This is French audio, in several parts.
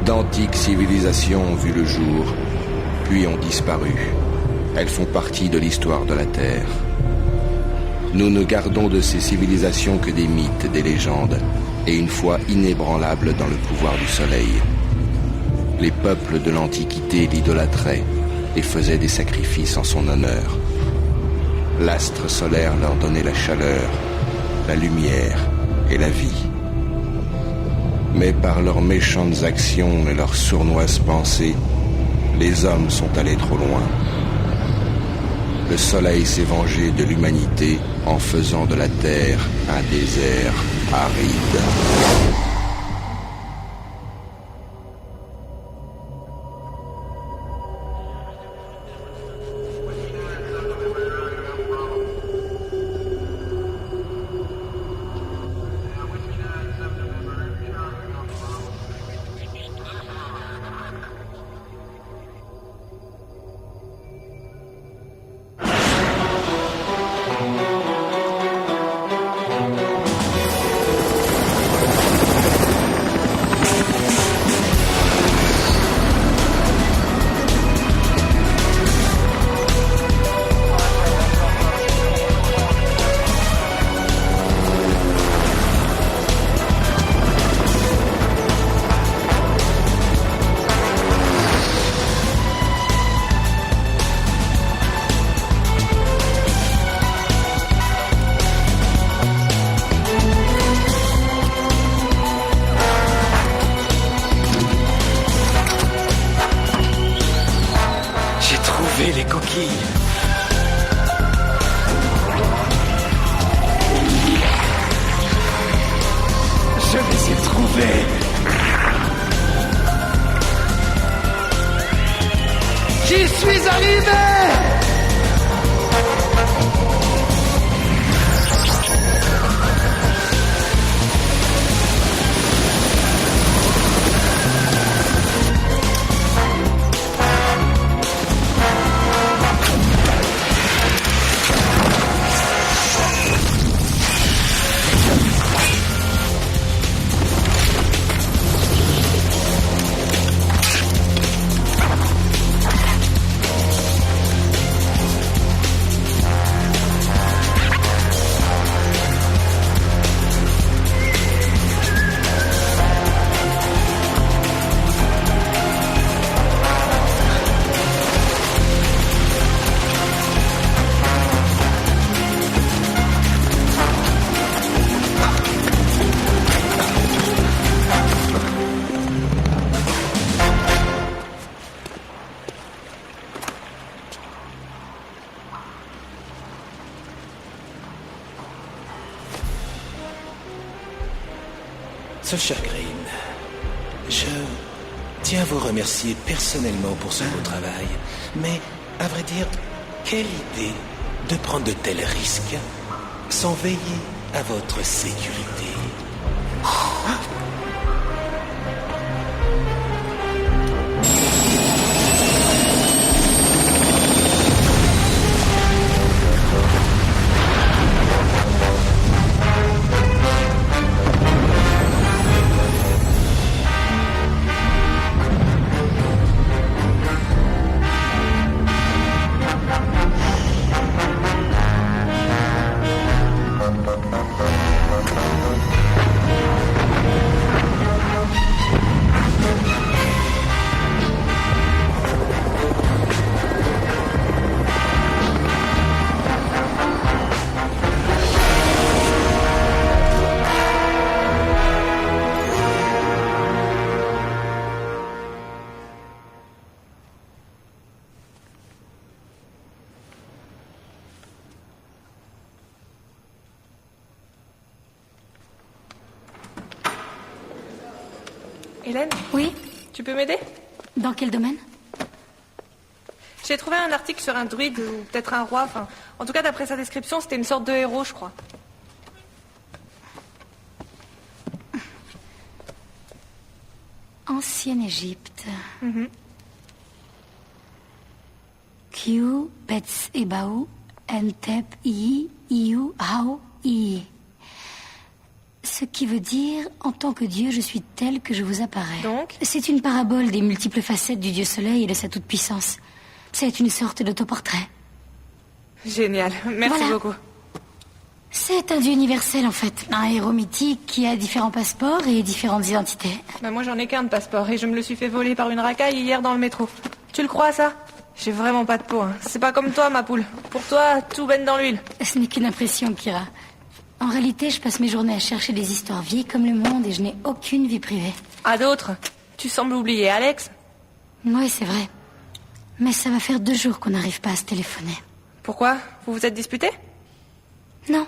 D'antiques civilisations ont vu le jour, puis ont disparu. Elles font partie de l'histoire de la Terre. Nous ne gardons de ces civilisations que des mythes, des légendes, et une foi inébranlable dans le pouvoir du soleil. Les peuples de l'Antiquité l'idolâtraient et faisaient des sacrifices en son honneur. L'astre solaire leur donnait la chaleur, la lumière et la vie. Mais par leurs méchantes actions et leurs sournoises pensées, les hommes sont allés trop loin. Le soleil s'est vengé de l'humanité en faisant de la terre un désert aride. Les coquilles. Je les ai trouvées. J'y suis arrivé. Ce cher Green, je tiens à vous remercier personnellement pour ce beau travail, mais à vrai dire, quelle idée de prendre de tels risques sans veiller à votre sécurité. Hélène, Oui? tu peux m'aider? Dans quel domaine? J'ai trouvé un article sur un druide, ou peut-être un roi, enfin... En tout cas, d'après sa description, c'était une sorte de héros, je crois. Ancienne Égypte. Q, Bets, Ebaou, Entep, I, Iou, Hao, I. Ce qui veut dire, en tant que Dieu, je suis tel que je vous apparais. Donc? C'est une parabole des multiples facettes du Dieu Soleil et de sa toute-puissance. C'est une sorte d'autoportrait. Génial, merci Voilà. beaucoup. C'est un Dieu universel, en fait. Un héros mythique qui a différents passeports et différentes identités. Bah moi, j'en ai qu'un de passeport, et je me le suis fait voler par une racaille hier dans le métro. Tu le crois, ça? J'ai vraiment pas de peau, hein. C'est pas comme toi, ma poule. Pour toi, tout baigne dans l'huile. Ce n'est qu'une impression, Kira. En réalité, je passe mes journées à chercher des histoires vieilles comme le monde et je n'ai aucune vie privée. À d'autres. Tu sembles oublier Alex. Oui, c'est vrai. Mais ça va faire 2 jours qu'on n'arrive pas à se téléphoner. Pourquoi? Vous vous êtes disputés? Non.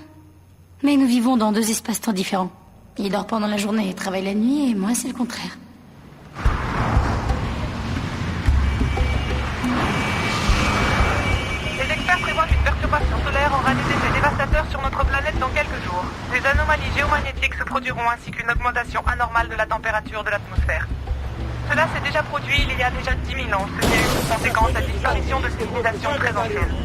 Mais nous vivons dans 2 espaces-temps différents. Il dort pendant la journée et travaille la nuit, et moi, c'est le contraire. Les experts prévoient qu'une perturbation solaire aura des effets dévastateurs sur notre planète dans quelques jours. Des anomalies géomagnétiques se produiront ainsi qu'une augmentation anormale de la température de l'atmosphère. Cela s'est déjà produit il y a déjà 10 000 ans, ce qui a eu pour conséquence la disparition de civilisations très anciennes.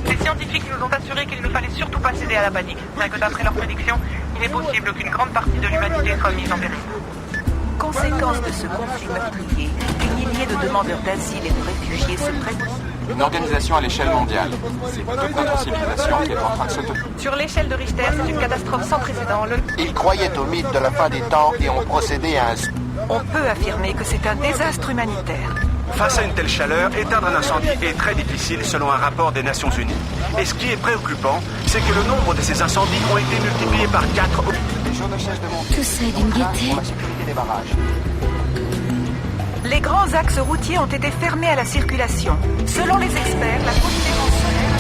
Les scientifiques nous ont assuré qu'il ne fallait surtout pas céder à la panique, bien que d'après leurs prédictions, il est possible qu'une grande partie de l'humanité soit mise en péril. Conséquence de ce conflit meurtrier, des milliers de demandeurs d'asile et de réfugiés se prêtent. Une organisation à l'échelle mondiale. C'est toute notre civilisation qui est en train de sauter. Sur l'échelle de Richter, c'est une catastrophe sans précédent. Ils croyaient au mythe de la fin des temps et ont procédé à un... On peut affirmer que c'est un désastre humanitaire. Face à une telle chaleur, éteindre un incendie est très difficile selon un rapport des Nations Unies. Et ce qui est préoccupant, c'est que le nombre de ces incendies ont été multipliés par 4. Les choses ne cessent de monter. Tout ça est d'une gaieté. Pour la sécurité des barrages. Les grands axes routiers ont été fermés à la circulation. Selon les experts, la conséquence solaire...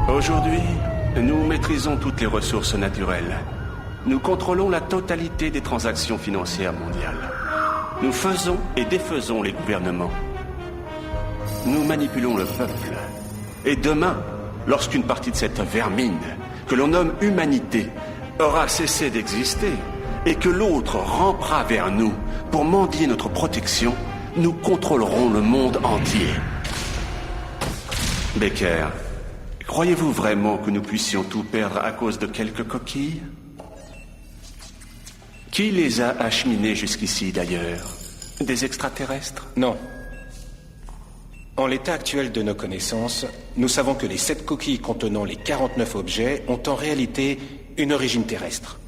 Aujourd'hui, nous maîtrisons toutes les ressources naturelles. Nous contrôlons la totalité des transactions financières mondiales. Nous faisons et défaisons les gouvernements. Nous manipulons le peuple. Et demain, lorsqu'une partie de cette vermine, que l'on nomme humanité, aura cessé d'exister, et que l'autre rampera vers nous pour mendier notre protection, nous contrôlerons le monde entier. Becker, croyez-vous vraiment que nous puissions tout perdre à cause de quelques coquilles? Qui les a acheminés jusqu'ici, d'ailleurs? Des extraterrestres? Non. En l'état actuel de nos connaissances, nous savons que les 7 coquilles contenant les 49 objets ont en réalité une origine terrestre.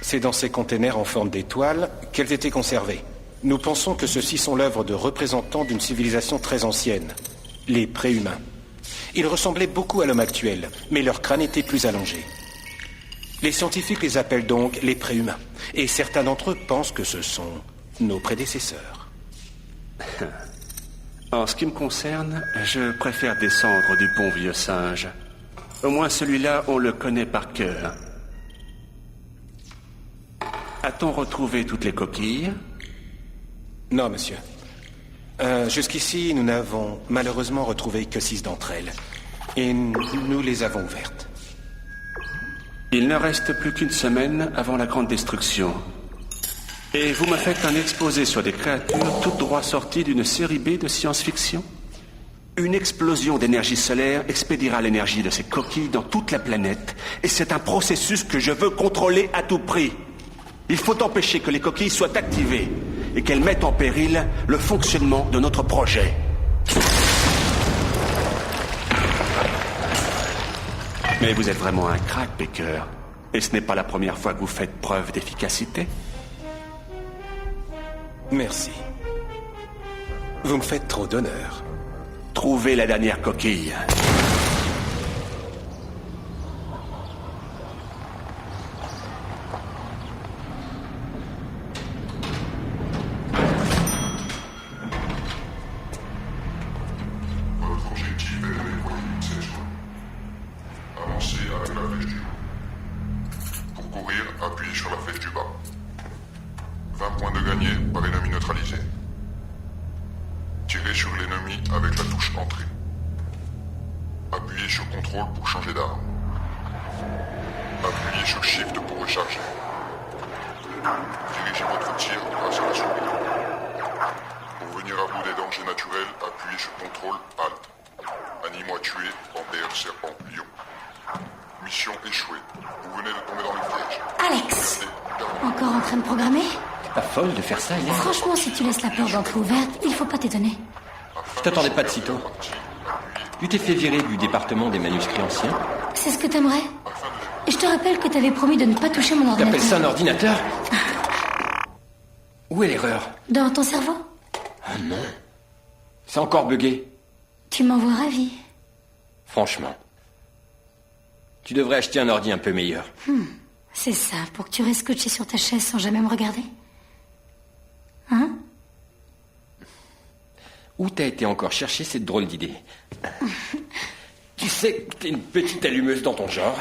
C'est dans ces containers en forme d'étoile qu'elles étaient conservées. Nous pensons que ceux-ci sont l'œuvre de représentants d'une civilisation très ancienne, les préhumains. Ils ressemblaient beaucoup à l'homme actuel, mais leur crâne était plus allongé. Les scientifiques les appellent donc les préhumains, et certains d'entre eux pensent que ce sont nos prédécesseurs. En ce qui me concerne, je préfère descendre du bon vieux singe. Au moins celui-là, on le connaît par cœur. A-t-on retrouvé toutes les coquilles? Non, monsieur. Jusqu'ici, nous n'avons malheureusement retrouvé que 6 d'entre elles. Et nous les avons ouvertes. Il ne reste plus qu'une semaine avant la grande destruction. Et vous me faites un exposé sur des créatures toutes droit sorties d'une série B de science-fiction? Une explosion d'énergie solaire expédiera l'énergie de ces coquilles dans toute la planète. Et c'est un processus que je veux contrôler à tout prix. Il faut empêcher que les coquilles soient activées et qu'elles mettent en péril le fonctionnement de notre projet. Mais vous êtes vraiment un crack, Becker. Et ce n'est pas la première fois que vous faites preuve d'efficacité. Merci. Vous me faites trop d'honneur. Trouvez la dernière coquille. gagné par ennemi neutralisé. Tirez sur l'ennemi avec la touche entrée. Appuyez sur CTRL pour changer d'arme. Appuyez sur SHIFT pour recharger. Dirigez votre tir grâce à la souris. Pour venir à bout des dangers naturels, appuyez sur CTRL ALT. Animaux à tuer, panthère, serpent, lion. Mission échouée. Vous venez de tomber dans le piège. Alex! Encore en train de programmer? T'es pas folle de faire ça, Hélène? Franchement, si tu laisses la porte d'entrée ouverte, il faut pas t'étonner. Je t'attendais pas de sitôt. Tu t'es fait virer du département des manuscrits anciens? C'est ce que t'aimerais? Je te rappelle que t'avais promis de ne pas toucher mon ordinateur. T'appelles ça un ordinateur? Où est l'erreur? Dans ton cerveau? Oh non. C'est encore buggé. Tu m'envoies ravi. Franchement. Tu devrais acheter un ordi un peu meilleur. C'est ça, pour que tu restes scotché sur ta chaise sans jamais me regarder? Hein? Où t'as été encore chercher cette drôle d'idée? Tu sais que t'es une petite allumeuse dans ton genre.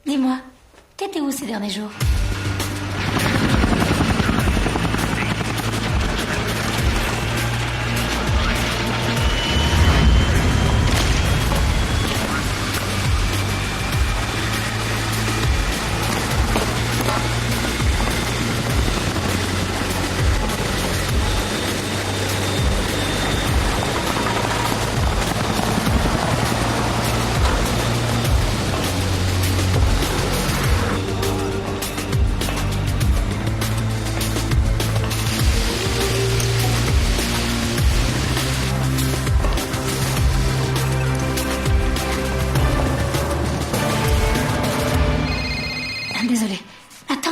Dis-moi, t'étais où ces derniers jours? Désolée. Attends.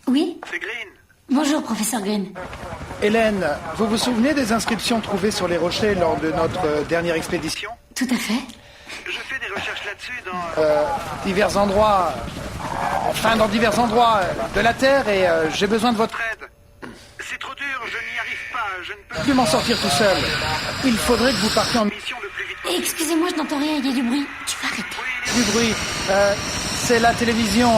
Oui? C'est Green. Bonjour, professeur Green. Hélène, vous vous souvenez des inscriptions trouvées sur les rochers lors de notre dernière expédition? Tout à fait. Je fais des recherches là-dessus dans divers endroits. Enfin, dans divers endroits de la Terre et j'ai besoin de votre aide. C'est trop dur, je n'y arrive pas, je ne peux plus m'en sortir tout seul. Il faudrait que vous partiez en mission le plus vite possible. Excusez-moi, je n'entends rien, il y a du bruit. Tu vas arrêter. Du bruit. C'est la télévision.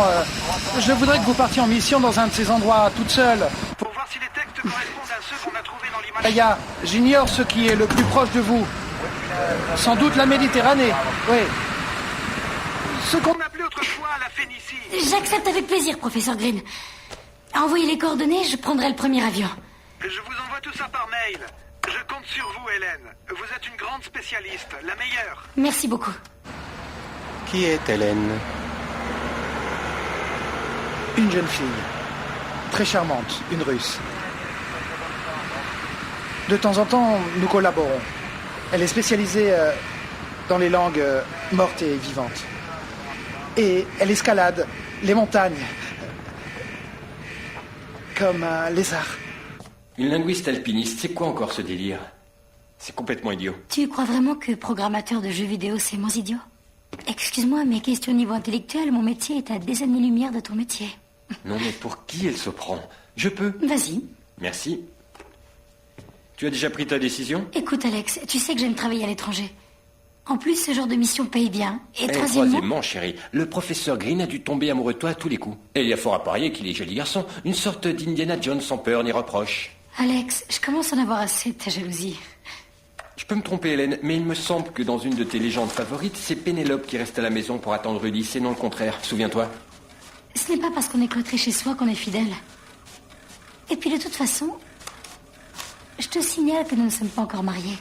Je voudrais que vous partiez en mission dans un de ces endroits toute seule. Pour voir si les textes correspondent à ceux qu'on a trouvés dans l'Himalaya. J'ignore ce qui est le plus proche de vous. Sans doute la Méditerranée. Oui. Ce qu'on appelait autrefois la Phénicie. J'accepte avec plaisir, professeur Green. Envoyez les coordonnées, je prendrai le premier avion. Je vous envoie tout ça par mail. Je compte sur vous, Hélène. Vous êtes une grande spécialiste, la meilleure. Merci beaucoup. Qui est Hélène? Une jeune fille. Très charmante, une Russe. De temps en temps, nous collaborons. Elle est spécialisée dans les langues mortes et vivantes. Et elle escalade les montagnes. Comme un lézard. Une linguiste alpiniste, c'est quoi encore ce délire? C'est complètement idiot. Tu crois vraiment que programmateur de jeux vidéo, c'est moins idiot? Excuse-moi, mais question au niveau intellectuel, mon métier est à des années-lumière de ton métier. Non, mais pour qui elle se prend? Je peux. Vas-y. Merci. Tu as déjà pris ta décision? Écoute, Alex, tu sais que j'aime travailler à l'étranger. En plus, ce genre de mission paye bien. Et troisièmement, chérie, le professeur Green a dû tomber amoureux de toi à tous les coups. Et il y a fort à parier qu'il est joli garçon. Une sorte d'Indiana Jones sans peur ni reproche. Alex, je commence à en avoir assez de ta jalousie. Je peux me tromper, Hélène, mais il me semble que dans une de tes légendes favorites, c'est Pénélope qui reste à la maison pour attendre Ulysse et non le contraire. Souviens-toi. Ce n'est pas parce qu'on est cloîtré chez soi qu'on est fidèle. Et puis de toute façon, je te signale que nous ne sommes pas encore mariés.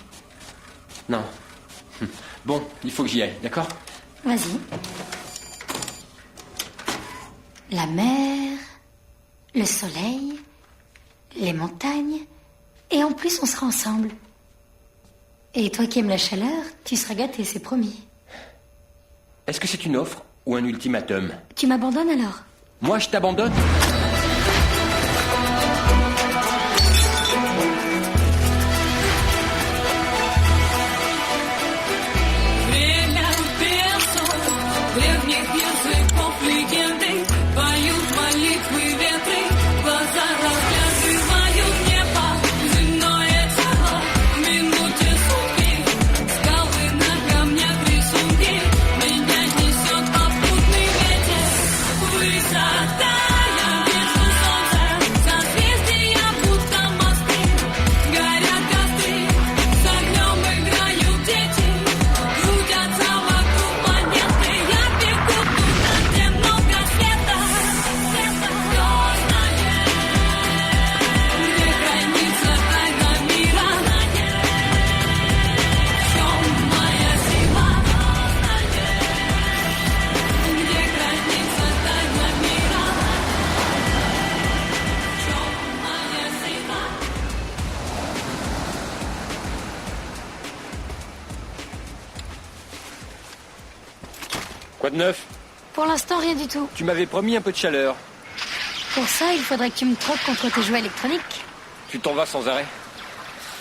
Non. Bon, il faut que j'y aille, d'accord? Vas-y. La mer, le soleil, les montagnes, et en plus on sera ensemble. Et toi qui aimes la chaleur, tu seras gâté, c'est promis. Est-ce que c'est une offre ou un ultimatum? Tu m'abandonnes alors? Moi, je t'abandonne? de neuf? Pour l'instant, rien du tout. Tu m'avais promis un peu de chaleur. Pour ça, il faudrait que tu me troques contre tes jouets électroniques. Tu t'en vas sans arrêt.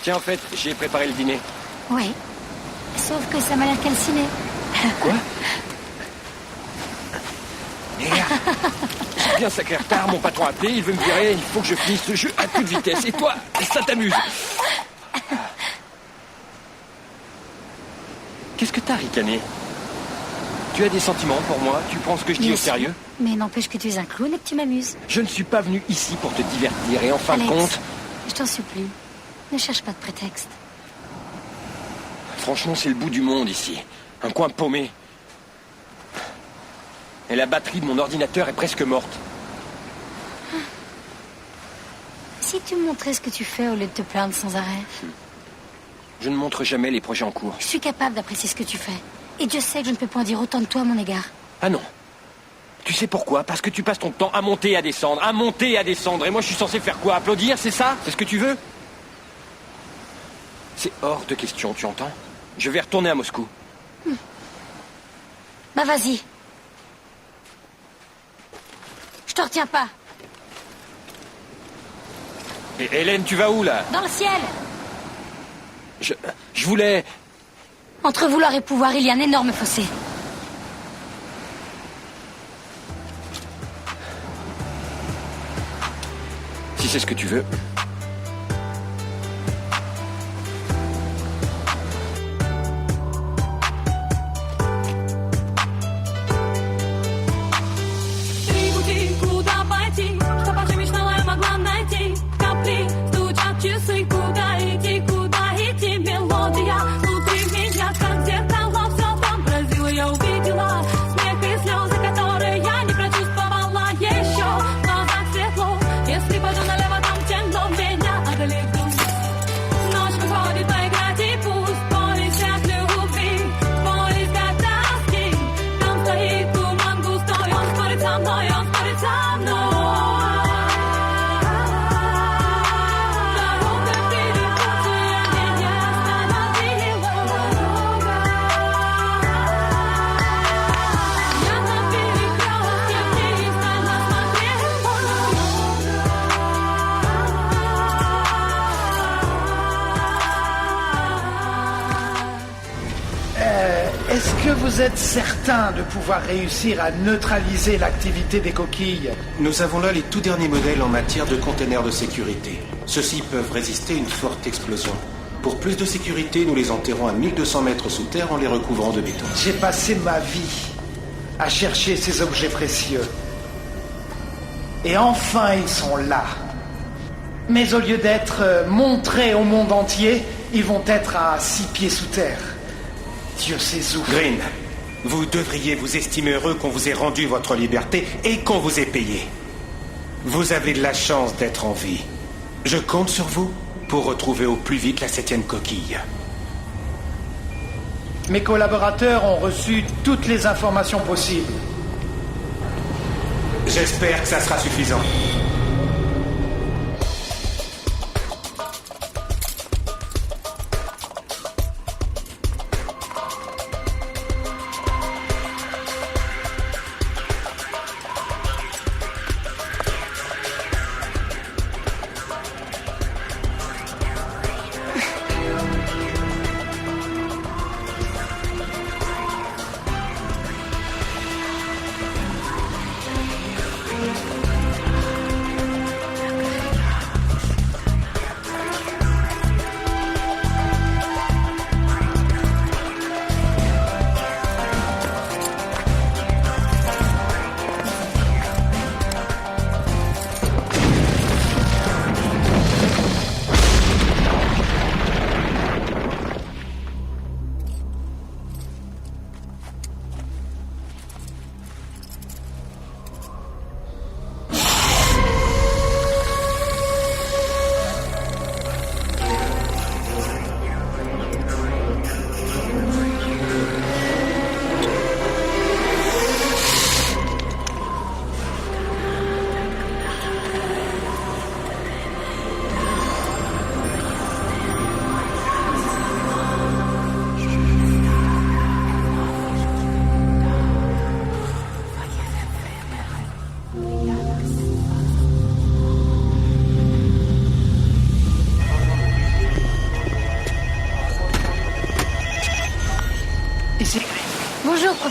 Tiens, en fait, j'ai préparé le dîner. Oui. Sauf que ça m'a l'air calciné. Quoi? Merde. J'ai bien sacré retard, mon patron a appelé, il veut me virer, il faut que je finisse ce jeu à toute vitesse. Et toi, ça t'amuse? Qu'est-ce que t'as ricané? Tu as des sentiments pour moi? Tu prends ce que je dis au sérieux? Mais n'empêche que tu es un clown et que tu m'amuses. Je ne suis pas venu ici pour te divertir et en fin de compte... je t'en supplie, ne cherche pas de prétexte. Franchement, c'est le bout du monde ici. Un coin paumé. Et la batterie de mon ordinateur est presque morte. Si tu me montrais ce que tu fais au lieu de te plaindre sans arrêt. Je ne montre jamais les projets en cours. Je suis capable d'apprécier ce que tu fais. Et Dieu sait que je ne peux point dire autant de toi à mon égard. Ah non. Tu sais pourquoi? Parce que tu passes ton temps à monter et à descendre, à monter et à descendre. Et moi, je suis censé faire quoi? Applaudir, c'est ça? C'est ce que tu veux? C'est hors de question, tu entends? Je vais retourner à Moscou. Bah vas-y. Je te retiens pas. Et Hélène, tu vas où, là? Dans le ciel. Je voulais... Entre vouloir et pouvoir, il y a un énorme fossé. Si c'est ce que tu veux. Est-ce que vous êtes certain de pouvoir réussir à neutraliser l'activité des coquilles? Nous avons là les tout derniers modèles en matière de containers de sécurité. Ceux-ci peuvent résister à une forte explosion. Pour plus de sécurité, nous les enterrons à 1200 mètres sous terre en les recouvrant de béton. J'ai passé ma vie à chercher ces objets précieux. Et enfin, ils sont là. Mais au lieu d'être montrés au monde entier, ils vont être à 6 pieds sous terre. Dieu sait où. Green, vous devriez vous estimer heureux qu'on vous ait rendu votre liberté et qu'on vous ait payé. Vous avez de la chance d'être en vie. Je compte sur vous pour retrouver au plus vite la 7e coquille. Mes collaborateurs ont reçu toutes les informations possibles. J'espère que ça sera suffisant.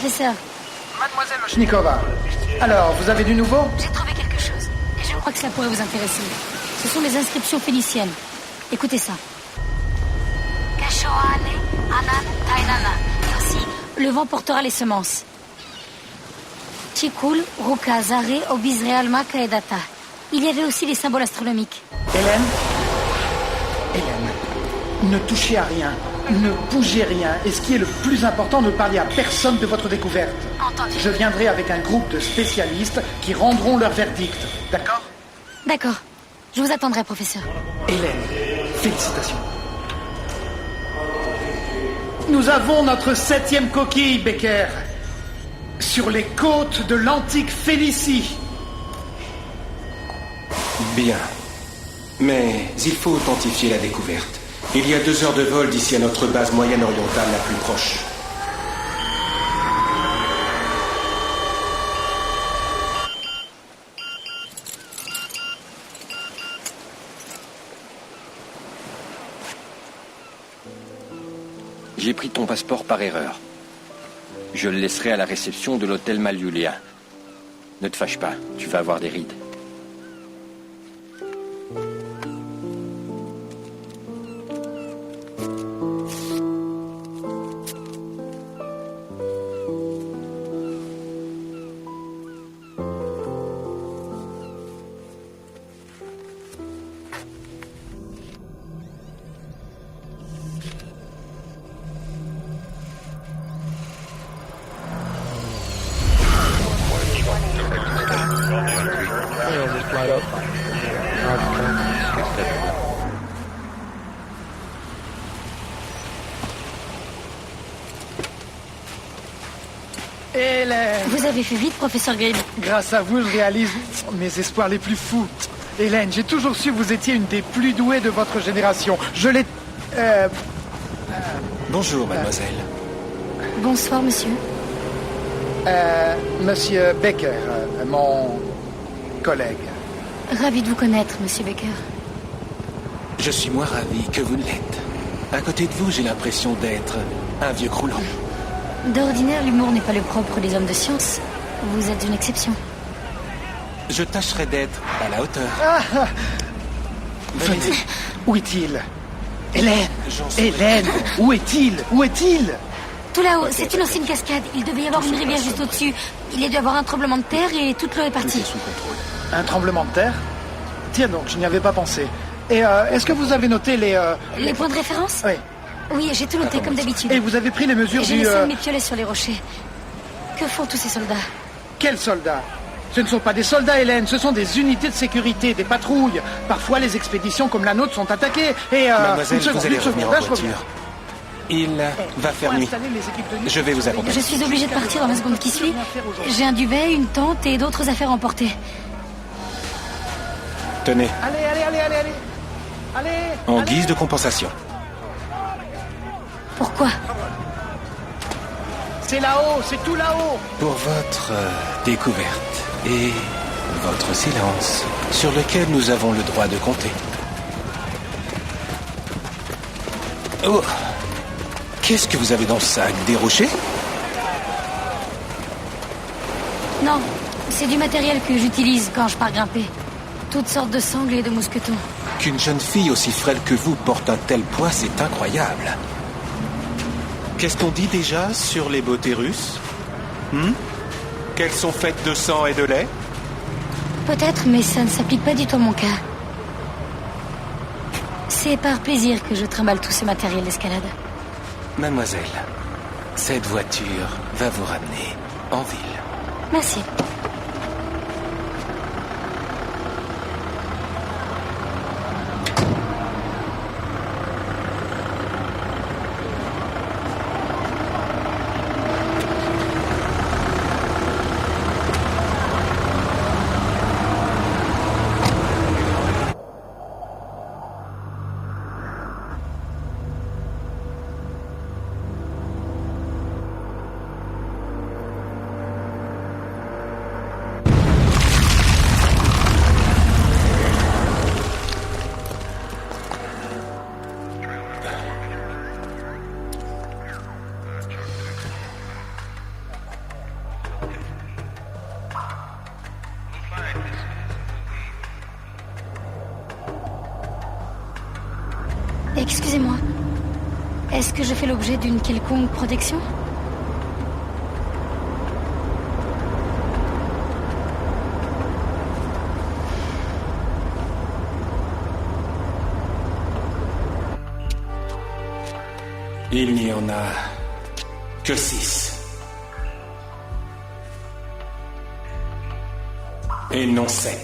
professeur. Mademoiselle Oshnikova. Alors, vous avez du nouveau? J'ai trouvé quelque chose. Et je crois que cela pourrait vous intéresser. Ce sont les inscriptions phéniciennes. Écoutez ça. Kashoane, Anan, Tainana. Et aussi, le vent portera les semences. Chikul, Ruka, Zare, Obizre, Alma, Kaedata. Il y avait aussi les symboles astronomiques. Hélène, ne touchez à rien. Ne bougez rien. Et ce qui est le plus important, ne parlez à personne de votre découverte. Entendu. Je viendrai avec un groupe de spécialistes qui rendront leur verdict. D'accord? D'accord. Je vous attendrai, professeur. Hélène, félicitations. Nous avons notre 7e coquille, Becker. Sur les côtes de l'antique Félicie. Bien. Mais il faut authentifier la découverte. Il y a 2 heures de vol d'ici à notre base moyenne orientale la plus proche. J'ai pris ton passeport par erreur. Je le laisserai à la réception de l'hôtel Malyulia. Ne te fâche pas, tu vas avoir des rides. Hélène! Vous avez fait vite, professeur Green. Grâce à vous, je réalise mes espoirs les plus fous. Hélène, j'ai toujours su que vous étiez une des plus douées de votre génération. Je l'ai... Bonjour, mademoiselle. Bonsoir, monsieur. Monsieur Becker, mon collègue. Ravi de vous connaître, monsieur Becker. Je suis moins ravi que vous ne l'êtes. À côté de vous, j'ai l'impression d'être un vieux croulant. D'ordinaire, l'humour n'est pas le propre des hommes de science. Vous êtes une exception. Je tâcherai d'être à la hauteur. Venez. Où est-il? Hélène! Hélène! Où est-il? Où est-il? Tout là-haut, c'est une ancienne cascade. Il devait y avoir une rivière juste au-dessus. Il a dû avoir un tremblement de terre et toute l'eau est partie. Un tremblement de terre? Tiens donc, je n'y avais pas pensé. Et est-ce que vous avez noté les... Les points de référence? Oui. Oui, j'ai tout noté, comme d'habitude. Et vous avez pris les mesures J'ai laissé mes piolets sur les rochers. Que font tous ces soldats? Quels soldats? Ce ne sont pas des soldats, Hélène, ce sont des unités de sécurité, des patrouilles. Parfois, les expéditions comme la nôtre sont attaquées. Et mademoiselle, vous allez revenir en voiture. Il va faire nuit. Je vais vous accompagner. Je suis obligée de partir dans la seconde qui suit. J'ai un duvet, une tente et d'autres affaires à emporter. Tenez. Allez. En guise de compensation. Pourquoi? C'est là-haut, c'est tout là-haut. Pour votre découverte et votre silence, sur lequel nous avons le droit de compter. Oh! Qu'est-ce que vous avez dans le sac? Des rochers? Non, c'est du matériel que j'utilise quand je pars grimper. Toutes sortes de sangles et de mousquetons. Qu'une jeune fille aussi frêle que vous porte un tel poids, c'est incroyable. Qu'est-ce qu'on dit déjà sur les beautés russes? Qu'elles sont faites de sang et de lait? Peut-être, mais ça ne s'applique pas du tout à mon cas. C'est par plaisir que je trimballe tout ce matériel d'escalade. Mademoiselle, cette voiture va vous ramener en ville. Merci. Excusez-moi. Est-ce que je fais l'objet d'une quelconque protection? Il n'y en a que 6. Et non 7.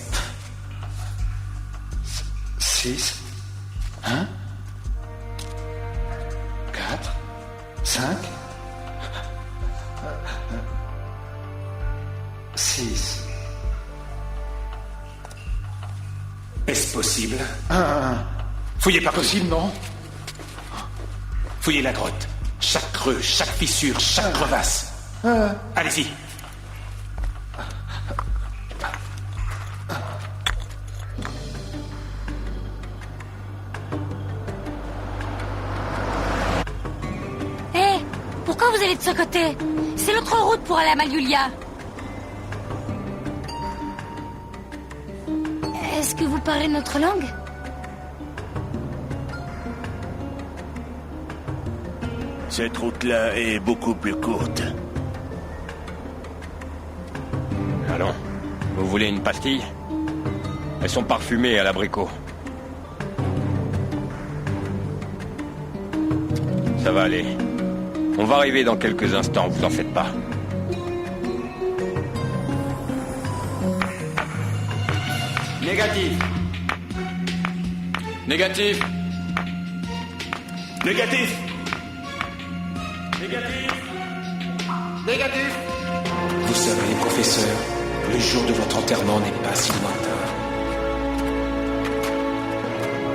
6, 1, 4, 5, 6. Est-ce possible? 1. Fouillez par Possible, non? Fouillez la grotte. Chaque creux, chaque fissure, chaque crevasse. Allez-y. Hé, pourquoi vous allez de ce côté? C'est l'autre route pour aller à Maljulia. Est-ce que vous parlez notre langue? Cette route-là est beaucoup plus courte. Allons. Vous voulez une pastille? Elles sont parfumées à l'abricot. Ça va aller. On va arriver dans quelques instants, vous en faites pas. Négatif. Négatif. Négatif. Négatif. Vous savez, professeur, le jour de votre enterrement n'est pas si lointain.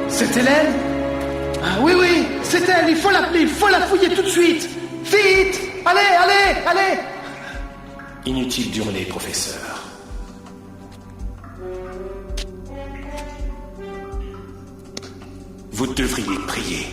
C'est Hélène? Ah, oui, c'est elle, il faut l'appeler, il faut la fouiller tout de suite. Vite! Allez! Inutile d'hurler, professeur. Vous devriez prier.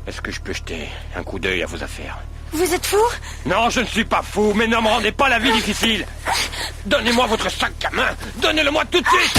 Est-ce que je peux jeter un coup d'œil à vos affaires? Vous êtes fou? Non, je ne suis pas fou, mais ne me rendez pas la vie difficile. Donnez-moi votre sac à main. Donnez-le-moi tout de suite.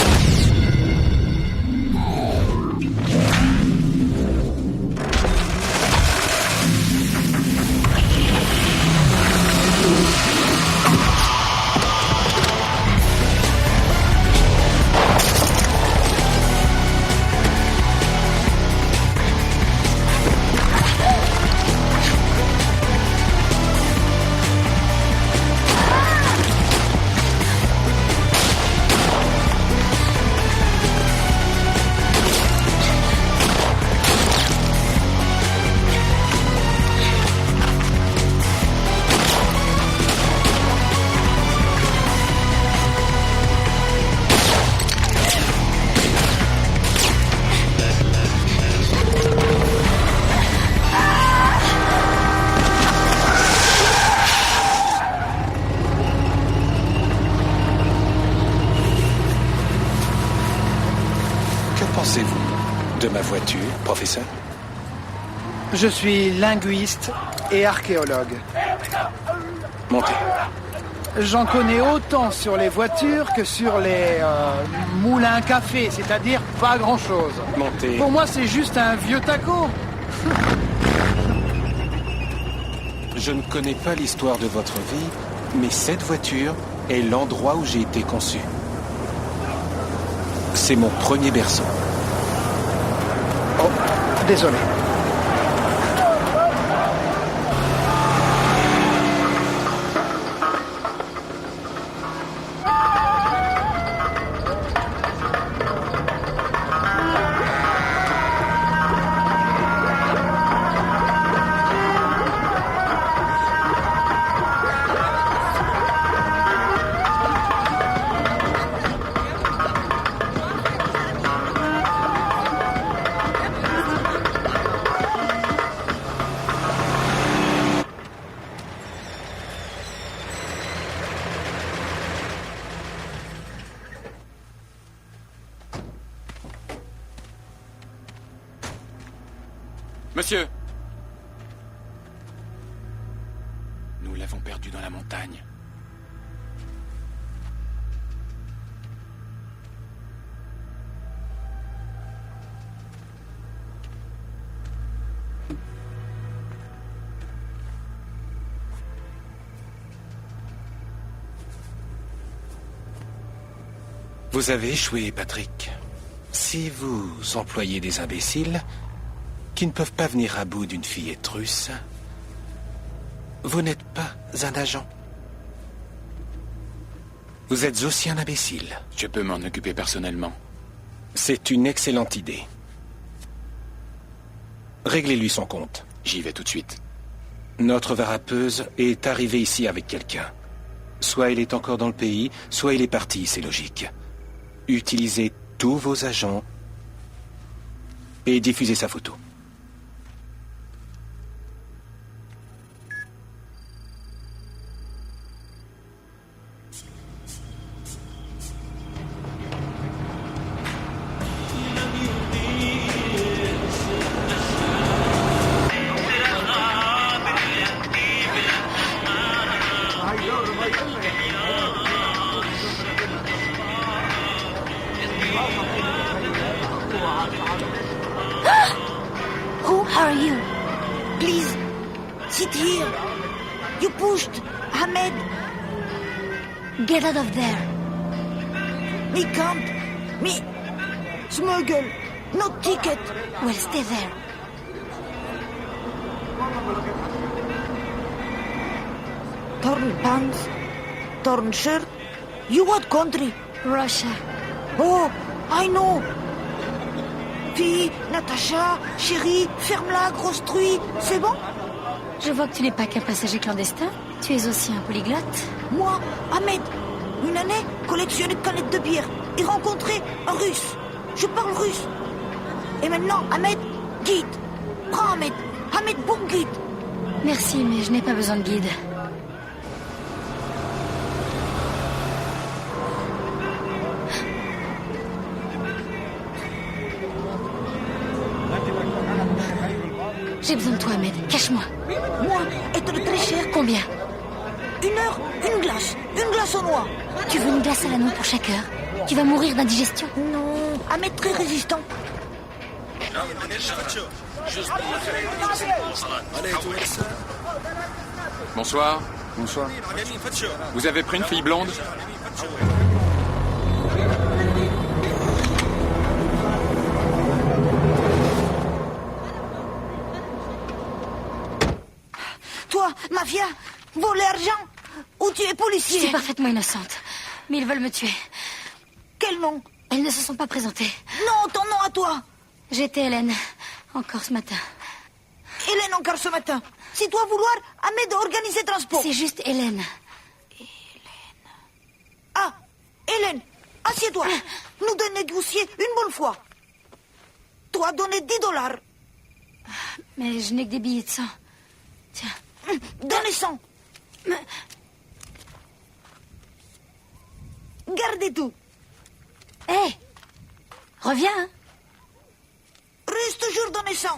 De ma voiture, professeur? Je suis linguiste et archéologue. Montez. J'en connais autant sur les voitures que sur les moulins à café, c'est-à-dire pas grand-chose. Montez. Pour moi, c'est juste un vieux taco. Je ne connais pas l'histoire de votre vie, mais cette voiture est l'endroit où j'ai été conçu. C'est mon premier berceau. Oh, désolé. Monsieur! Nous l'avons perdu dans la montagne. Vous avez échoué, Patrick. Si vous employez des imbéciles qui ne peuvent pas venir à bout d'une fillette russe, vous n'êtes pas un agent. Vous êtes aussi un imbécile. Je peux m'en occuper personnellement. C'est une excellente idée. Réglez-lui son compte. J'y vais tout de suite. Notre varapeuse est arrivée ici avec quelqu'un. Soit il est encore dans le pays, soit il est parti, c'est logique. Utilisez tous vos agents et diffusez sa photo. Who are you? Please, sit here. You pushed Ahmed. Get out of there. Me can't. Me smuggle. No ticket. Well, stay there. Torn pants, torn shirt. You what country? Russia. Oh, I know. Fille, Natacha, chérie, ferme-la, grosse truie, c'est bon? Je vois que tu n'es pas qu'un passager clandestin. Tu es aussi un polyglotte. Moi, Ahmed, une année, collectionner de canettes de bière et rencontrer un russe. Je parle russe. Et maintenant, Ahmed, guide. Prends Ahmed. Ahmed, bon guide. Merci, mais je n'ai pas besoin de guide. J'ai besoin de toi, Ahmed. Cache-moi. Moi, être très cher. Combien? 1 heure, une glace. Une glace aux noix. Tu veux une glace à la noix pour chaque heure? Tu vas mourir d'indigestion. Non, Ahmed très résistant. Bonsoir. Bonsoir. Vous avez pris une fille blonde? Toi, mafia, voler argent ou tu es policier? Je suis parfaitement innocente, mais ils veulent me tuer. Quel nom? Elles ne se sont pas présentées. Non, ton nom à toi. J'étais Hélène, encore ce matin. Hélène encore ce matin. Si toi vouloir, Ahmed organiser transport. C'est juste Hélène. Ah, Hélène, assieds-toi. Nous devons négocier une bonne fois. Toi, donner $10. Mais je n'ai que des billets de 100. Tiens. Donnez 100. Gardez tout. Hé, reviens. Hein. Reste toujours donner 100.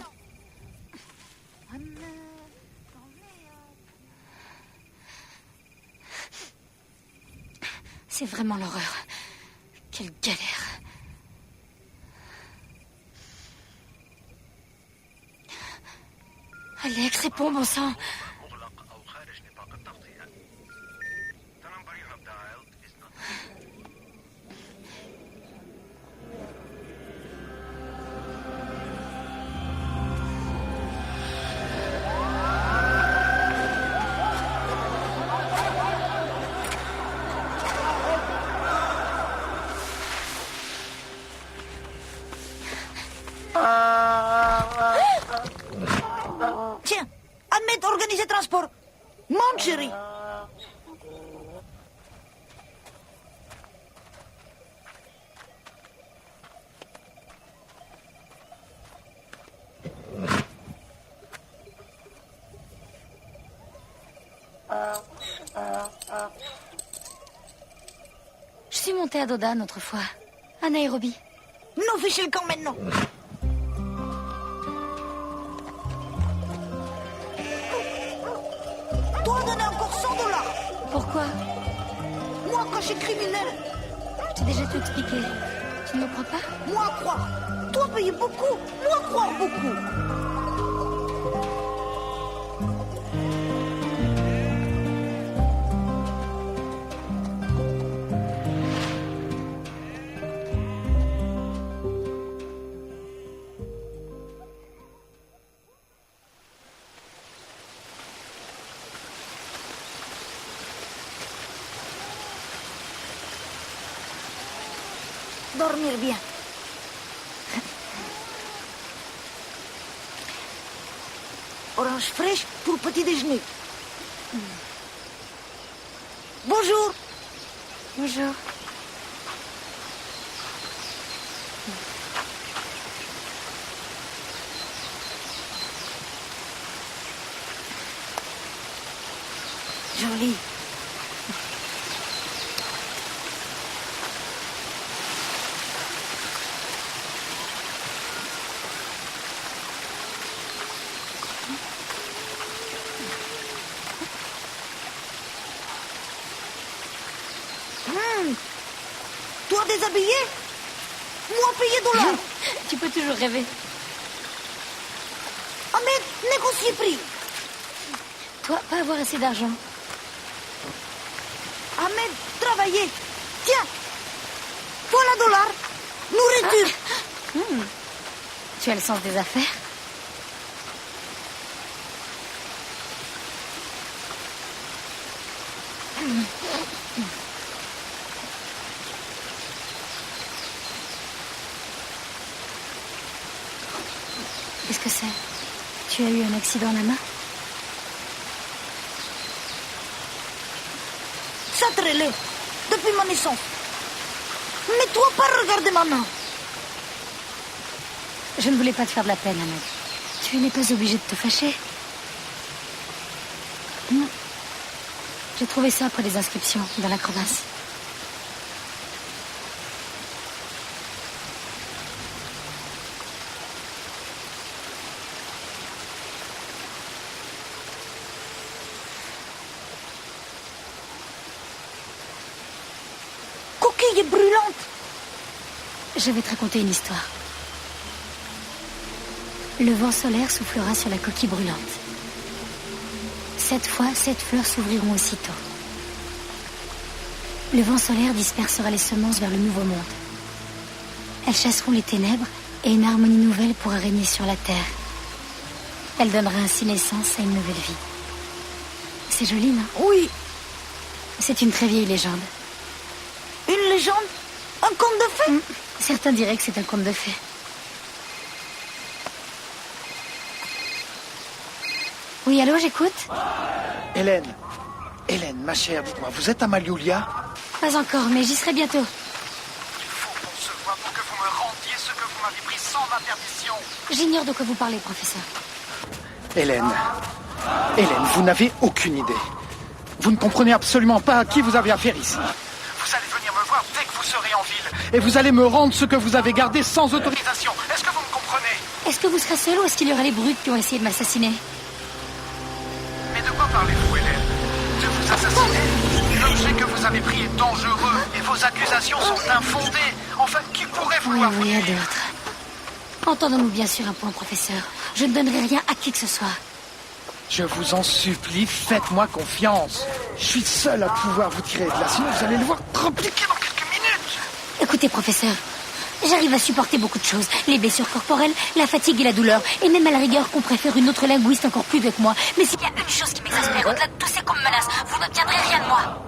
C'est vraiment l'horreur. Quelle galère. Alex, réponds, bon sang. Tiens, Ahmed, organiser transport. Monte, chérie. Je suis montée à Dodan autrefois, à Nairobi. Nous fichez le camp maintenant. Pourquoi? Moi, quand je suis criminel. Je t'ai déjà tout expliqué. Tu ne me crois pas? Moi, croire. Toi, payer beaucoup. Moi, croire beaucoup. Dormir bien. Orange fraîche pour petit déjeuner. Bonjour. Bonjour. Joli. Toi déshabillé, moi payé $. Tu peux toujours rêver. Ahmed, négocier prix. Toi, pas avoir assez d'argent. Ahmed, travailler. Tiens, voilà $. Nourriture. Tu as le sens des affaires? Qu'est-ce que c'est? Tu as eu un accident à la main? Ça te relève depuis ma naissance. Mais toi, pas regarder ma main. Je ne voulais pas te faire de la peine, Ahmed. Tu n'es pas obligé de te fâcher. Non. J'ai trouvé ça après les inscriptions dans la crevasse. Coquille brûlante. Je vais te raconter une histoire. Le vent solaire soufflera sur la coquille brûlante. 7 fois, 7 fleurs s'ouvriront aussitôt. Le vent solaire dispersera les semences vers le nouveau monde. Elles chasseront les ténèbres et une harmonie nouvelle pourra régner sur la terre. Elle donnera ainsi naissance à une nouvelle vie. C'est joli, non? Oui. C'est une très vieille légende. Une légende? Un conte de fées? Certains diraient que c'est un conte de fées. Oui, allô, j'écoute? Hélène, ma chère, dites-moi, vous êtes à Malyulia? Pas encore, mais j'y serai bientôt. Il faut qu'on se voit pour que vous me rendiez ce que vous m'avez pris sans interdiction. J'ignore de quoi vous parlez, professeur. Hélène, vous n'avez aucune idée. Vous ne comprenez absolument pas à qui vous avez affaire ici. Vous allez venir me voir dès que vous serez en ville. Et vous allez me rendre ce que vous avez gardé sans autorisation. Est-ce que vous me comprenez? Est-ce que vous serez seul ou est-ce qu'il y aura les brutes qui ont essayé de m'assassiner? Mais de quoi parlez-vous, Hélène? De vous assassiner? L'objet que vous avez pris est dangereux et vos accusations sont infondées. Enfin, qui pourrait vouloir vous Oui, à nuire? d'autres. Entendons-nous bien sur un point, professeur. Je ne donnerai rien à qui que ce soit. Je vous en supplie, faites-moi confiance. Je suis seul à pouvoir vous tirer de là, sinon vous allez le voir compliqué dans quelques minutes. Écoutez, professeur, j'arrive à supporter beaucoup de choses. Les blessures corporelles, la fatigue et la douleur. Et même à la rigueur qu'on préfère une autre linguiste encore plus avec moi. Mais s'il y a une chose qui m'exaspère au-delà de tout, c'est qu'on me menace. Vous n'obtiendrez rien de moi.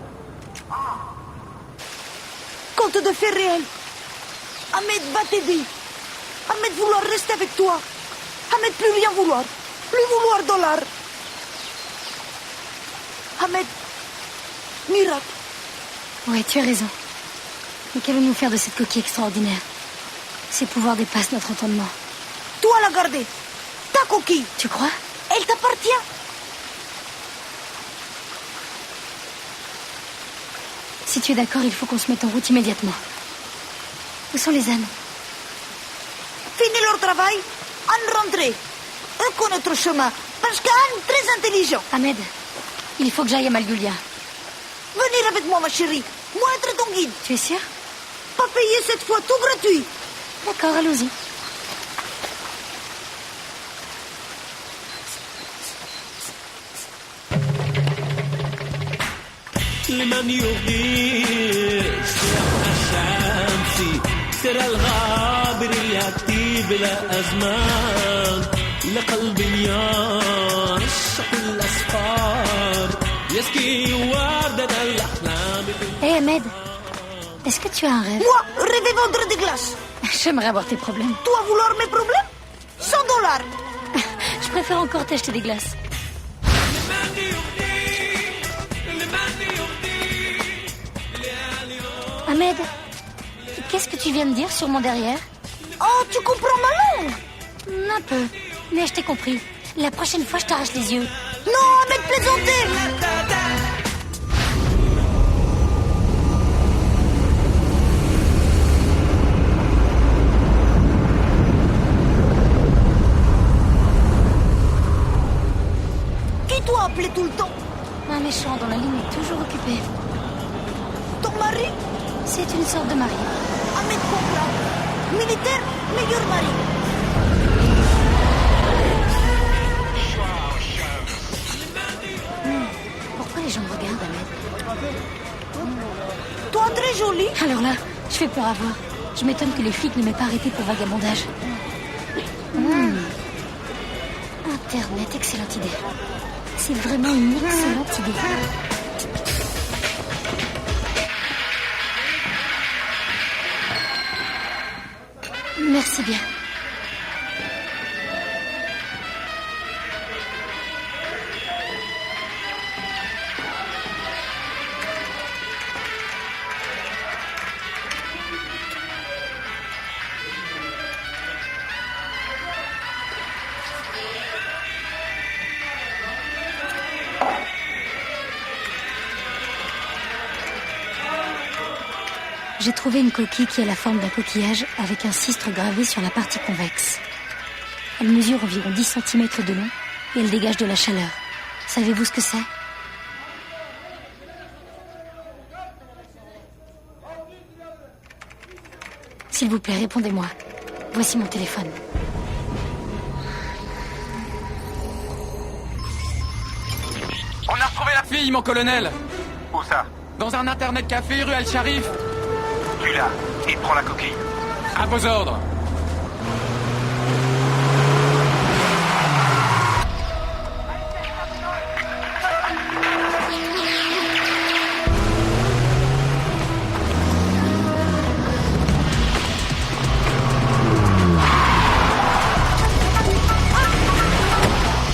Conte de fées réel. Ahmed va t'aider. Ahmed vouloir rester avec toi. Ahmed plus rien vouloir. Plus vouloir $. Ahmed, miracle. Oui, tu as raison. Mais qu'allons-nous faire de cette coquille extraordinaire? Ses pouvoirs dépassent notre entendement. Toi la garder. Ta coquille. Tu crois? Elle t'appartient. Si tu es d'accord, il faut qu'on se mette en route immédiatement. Où sont les ânes? Fini leur travail, en rentrée. Eux connaissent notre chemin. Parce qu'Anne, très intelligent. Ahmed, il faut que j'aille à Malyulia. venir avec moi, ma chérie. Moi, être ton guide. Tu es sûr? Pas payé cette fois, tout gratuit. D'accord, allons-y. لمن يغيث شمسي سر الغابر اليأتي بلا أزمان لقلب يرشح الأسفار يسكي وردة الأحلام. Hé Ahmed, est-ce que tu as un rêve? Moi, rêver vendre des glaces. J'aimerais avoir tes problèmes. Toi, vouloir mes problèmes? $100. Je préfère encore t'acheter des glaces. Ahmed, qu'est-ce que tu viens de dire sur mon derrière? Oh, tu comprends ma langue? Un peu, mais je t'ai compris. La prochaine fois, je t'arrache les yeux. Non, Ahmed, plaisanter. Qui t'a appelé tout le temps? Un méchant dont la ligne est toujours occupée. Ton mari? C'est une sorte de mari. Ahmed Pompla, militaire, meilleur mari. Pourquoi les gens me regardent, Ahmed? Toi, très jolie. Alors là, je fais peur à voir. Je m'étonne que les flics ne m'aient pas arrêté pour vagabondage. Internet, excellente idée. C'est vraiment une excellente idée. Merci bien. J'ai trouvé une coquille qui a la forme d'un coquillage avec un cistre gravé sur la partie convexe. Elle mesure environ 10 cm de long et elle dégage de la chaleur. Savez-vous ce que c'est? S'il vous plaît, répondez-moi. Voici mon téléphone. On a retrouvé la fille, mon colonel. Où ça? Dans un internet café, rue Al-Sharif. Tu l'as. Et prends la coquille. À vos ordres.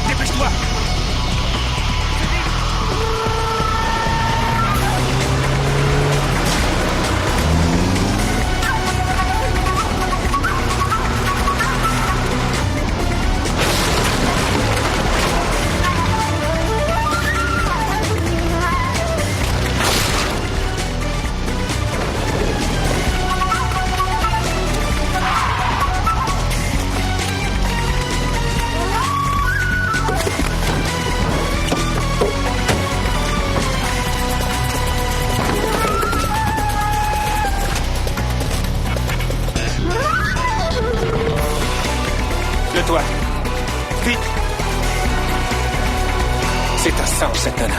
Dépêche-toi. Le toit. Vite. C'est un singe, cet homme.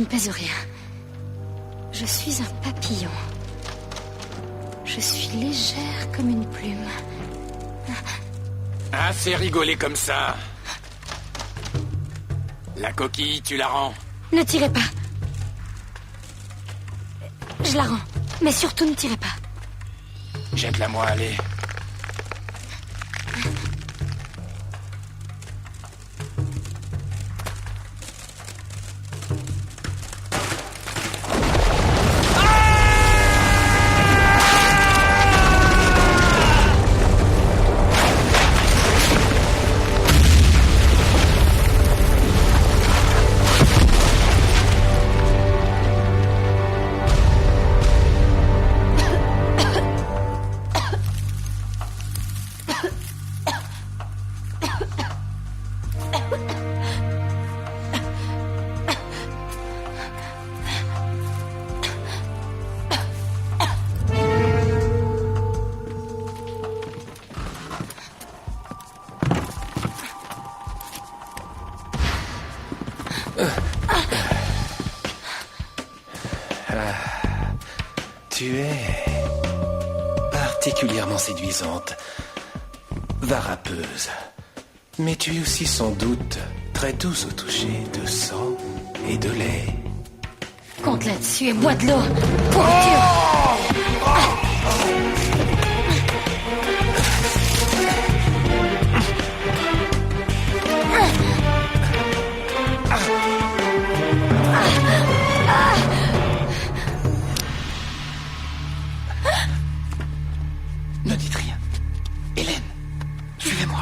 pèse rien. Je suis un papillon. Je suis légère comme une plume. Assez rigolé comme ça. La coquille, tu la rends? Ne tirez pas. Je la rends. Mais surtout ne tirez pas. Jette-la moi, allez. Tu es particulièrement séduisante, varapeuse. Mais tu es aussi sans doute très douce au toucher de sang et de lait. Compte là-dessus et bois de l'eau. Pourriture. Ne dites rien. Hélène, suivez-moi.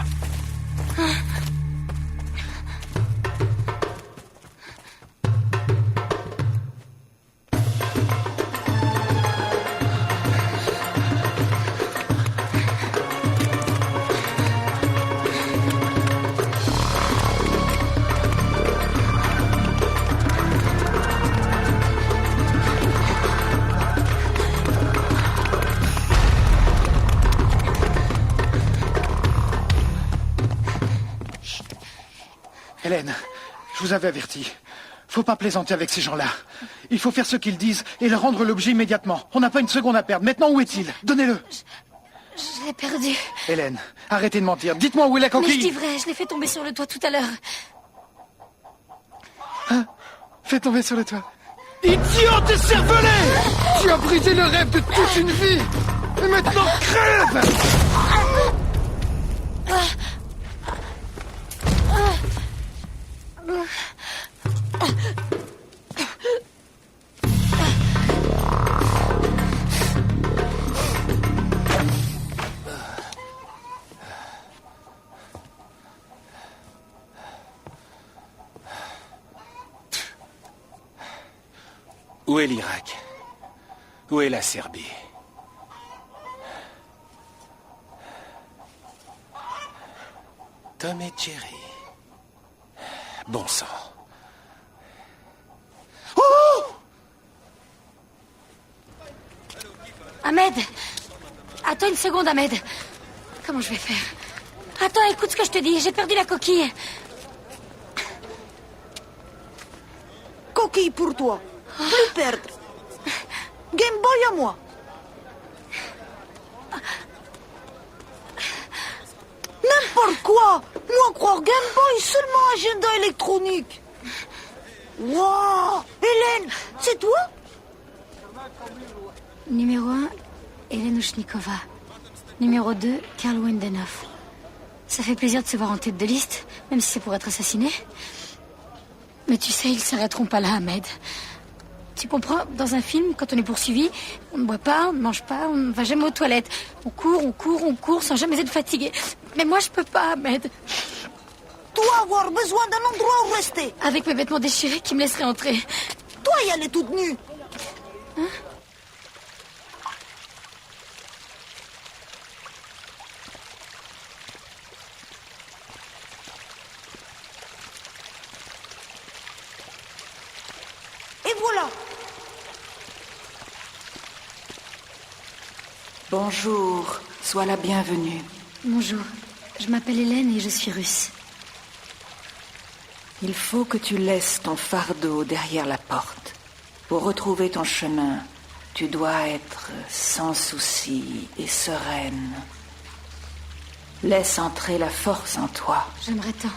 Hélène, je vous avais averti. Faut pas plaisanter avec ces gens-là. Il faut faire ce qu'ils disent et leur rendre l'objet immédiatement. On n'a pas une seconde à perdre. Maintenant, où est-il? Donnez-le. Je l'ai perdu. Hélène, arrêtez de mentir. Dites-moi où est la Mais coquille. je dis vrai, je l'ai fait tomber sur le toit tout à l'heure. Hein? Fais tomber sur le toit. Idiote et cervelé! Tu as brisé le rêve de toute une vie. Et maintenant, crève! Où est l'Irak? Où est la Serbie? Tom et Jerry. Bon sang. Oh! Ahmed! Attends une seconde, Ahmed. Comment je vais faire? Attends, écoute ce que je te dis. J'ai perdu la coquille. Coquille pour toi. Plus perdre. Game Boy à moi. N'importe quoi. Moi croire Game Boy seulement agenda électronique. Wow. Hélène, c'est toi? Numéro 1, Hélène Ouchnikova. Numéro 2, Karl Wendenhoff. Ça fait plaisir de se voir en tête de liste, même si c'est pour être assassiné. Mais tu sais, ils s'arrêteront pas là, Ahmed. Tu comprends, dans un film, quand on est poursuivi, on ne boit pas, on ne mange pas, on ne va jamais aux toilettes. On court, sans jamais être fatigué. Mais moi, je peux pas, Ahmed. Toi, avoir besoin d'un endroit où rester. Avec mes vêtements déchirés qui me laisseraient entrer. Toi, y aller toute nue. Hein? Et voilà. Bonjour, sois la bienvenue. Bonjour, je m'appelle Hélène et je suis russe. Il faut que tu laisses ton fardeau derrière la porte. Pour retrouver ton chemin, tu dois être sans souci et sereine. Laisse entrer la force en toi. J'aimerais tant.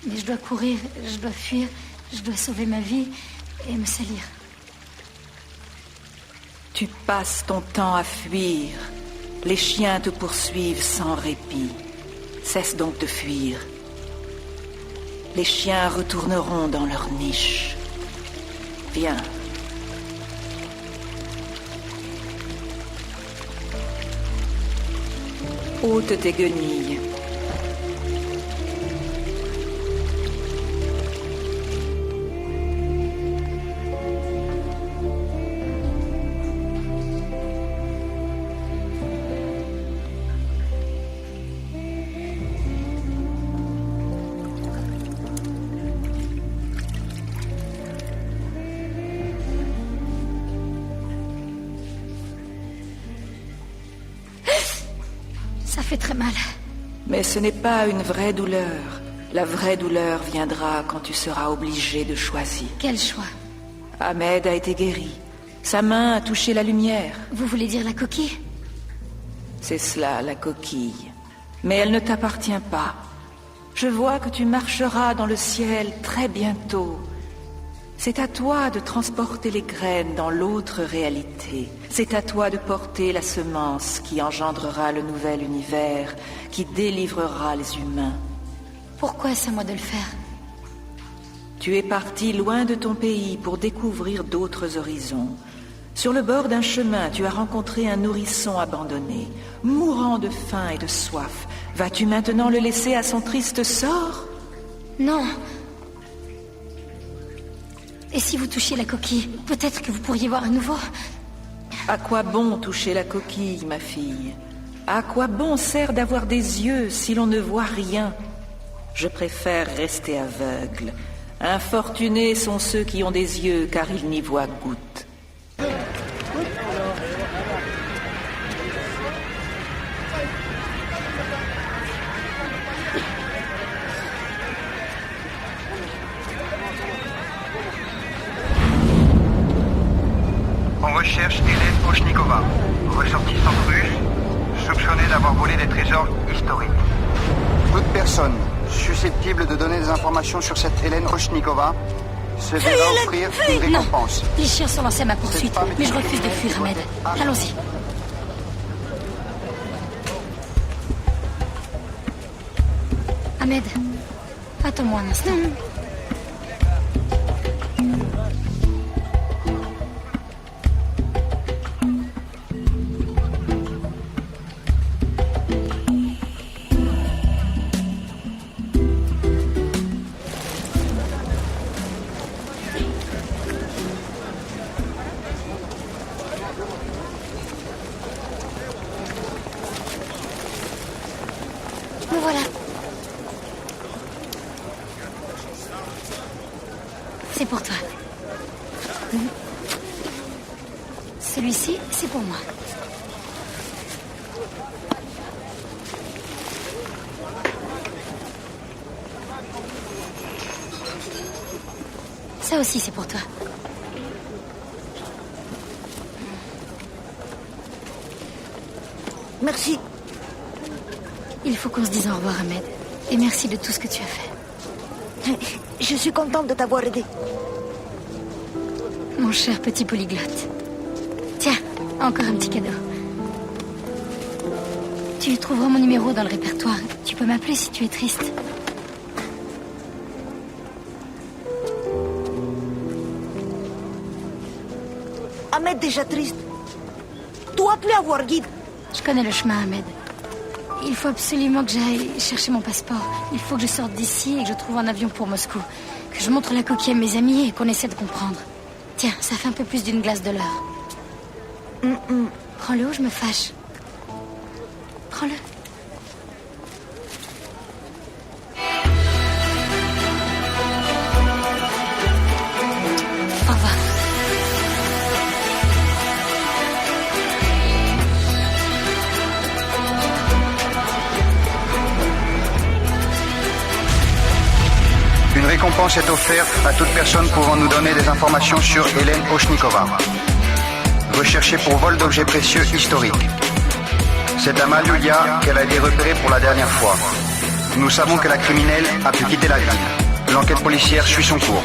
Mais je dois courir, je dois fuir, je dois sauver ma vie et me salir. Tu passes ton temps à fuir. Les chiens te poursuivent sans répit. Cesse donc de fuir. Les chiens retourneront dans leur niche. Viens. Ôte tes guenilles. Ça fait très mal. Mais ce n'est pas une vraie douleur. La vraie douleur viendra quand tu seras obligé de choisir. Quel choix? Ahmed a été guéri. Sa main a touché la lumière. Vous voulez dire la coquille? C'est cela, la coquille. Mais elle ne t'appartient pas. Je vois que tu marcheras dans le ciel très bientôt. C'est à toi de transporter les graines dans l'autre réalité. C'est à toi de porter la semence qui engendrera le nouvel univers, qui délivrera les humains. Pourquoi c'est à moi de le faire? Tu es parti loin de ton pays pour découvrir d'autres horizons. Sur le bord d'un chemin, tu as rencontré un nourrisson abandonné, mourant de faim et de soif. Vas-tu maintenant le laisser à son triste sort? Non. Et si vous touchiez la coquille, peut-être que vous pourriez voir à nouveau. À quoi bon toucher la coquille, ma fille? À quoi bon sert d'avoir des yeux si l'on ne voit rien? Je préfère rester aveugle. Infortunés sont ceux qui ont des yeux, car ils n'y voient goutte. On recherche Hélène Oshnikova, ressortissante russe, soupçonnée d'avoir volé des trésors historiques. Toute personne susceptible de donner des informations sur cette Hélène Oshnikova se verra offrir une récompense. Non. Les chiens sont lancés à ma poursuite, mais je refuse de fuir, Ahmed. Allons-y. Ahmed, attends-moi un instant. Me voilà. C'est pour toi. Celui-ci, c'est pour moi. Ça aussi, c'est pour toi. Merci. Il faut qu'on se dise au revoir, Ahmed. Et merci de tout ce que tu as fait. Je suis contente de t'avoir aidé. Mon cher petit polyglotte. Tiens, encore un petit cadeau. Tu trouveras mon numéro dans le répertoire. Tu peux m'appeler si tu es triste. Ahmed déjà triste. Toi, appelé à voir guide. Je connais le chemin, Ahmed. Il faut absolument que j'aille chercher mon passeport. Il faut que je sorte d'ici et que je trouve un avion pour Moscou. Que je montre la coquille à mes amis et qu'on essaie de comprendre. Tiens, ça fait un peu plus d'une glace de l'heure. Prends-le ou je me fâche. Prends-le. Au revoir. Une récompense récompense est offerte à toute personne pouvant nous donner des informations sur Hélène Oshnikova. Recherchée pour vol d'objets précieux historiques. C'est à Malulia qu'elle a été repérée pour la dernière fois. Nous savons que la criminelle a pu quitter la ville. L'enquête policière suit son cours.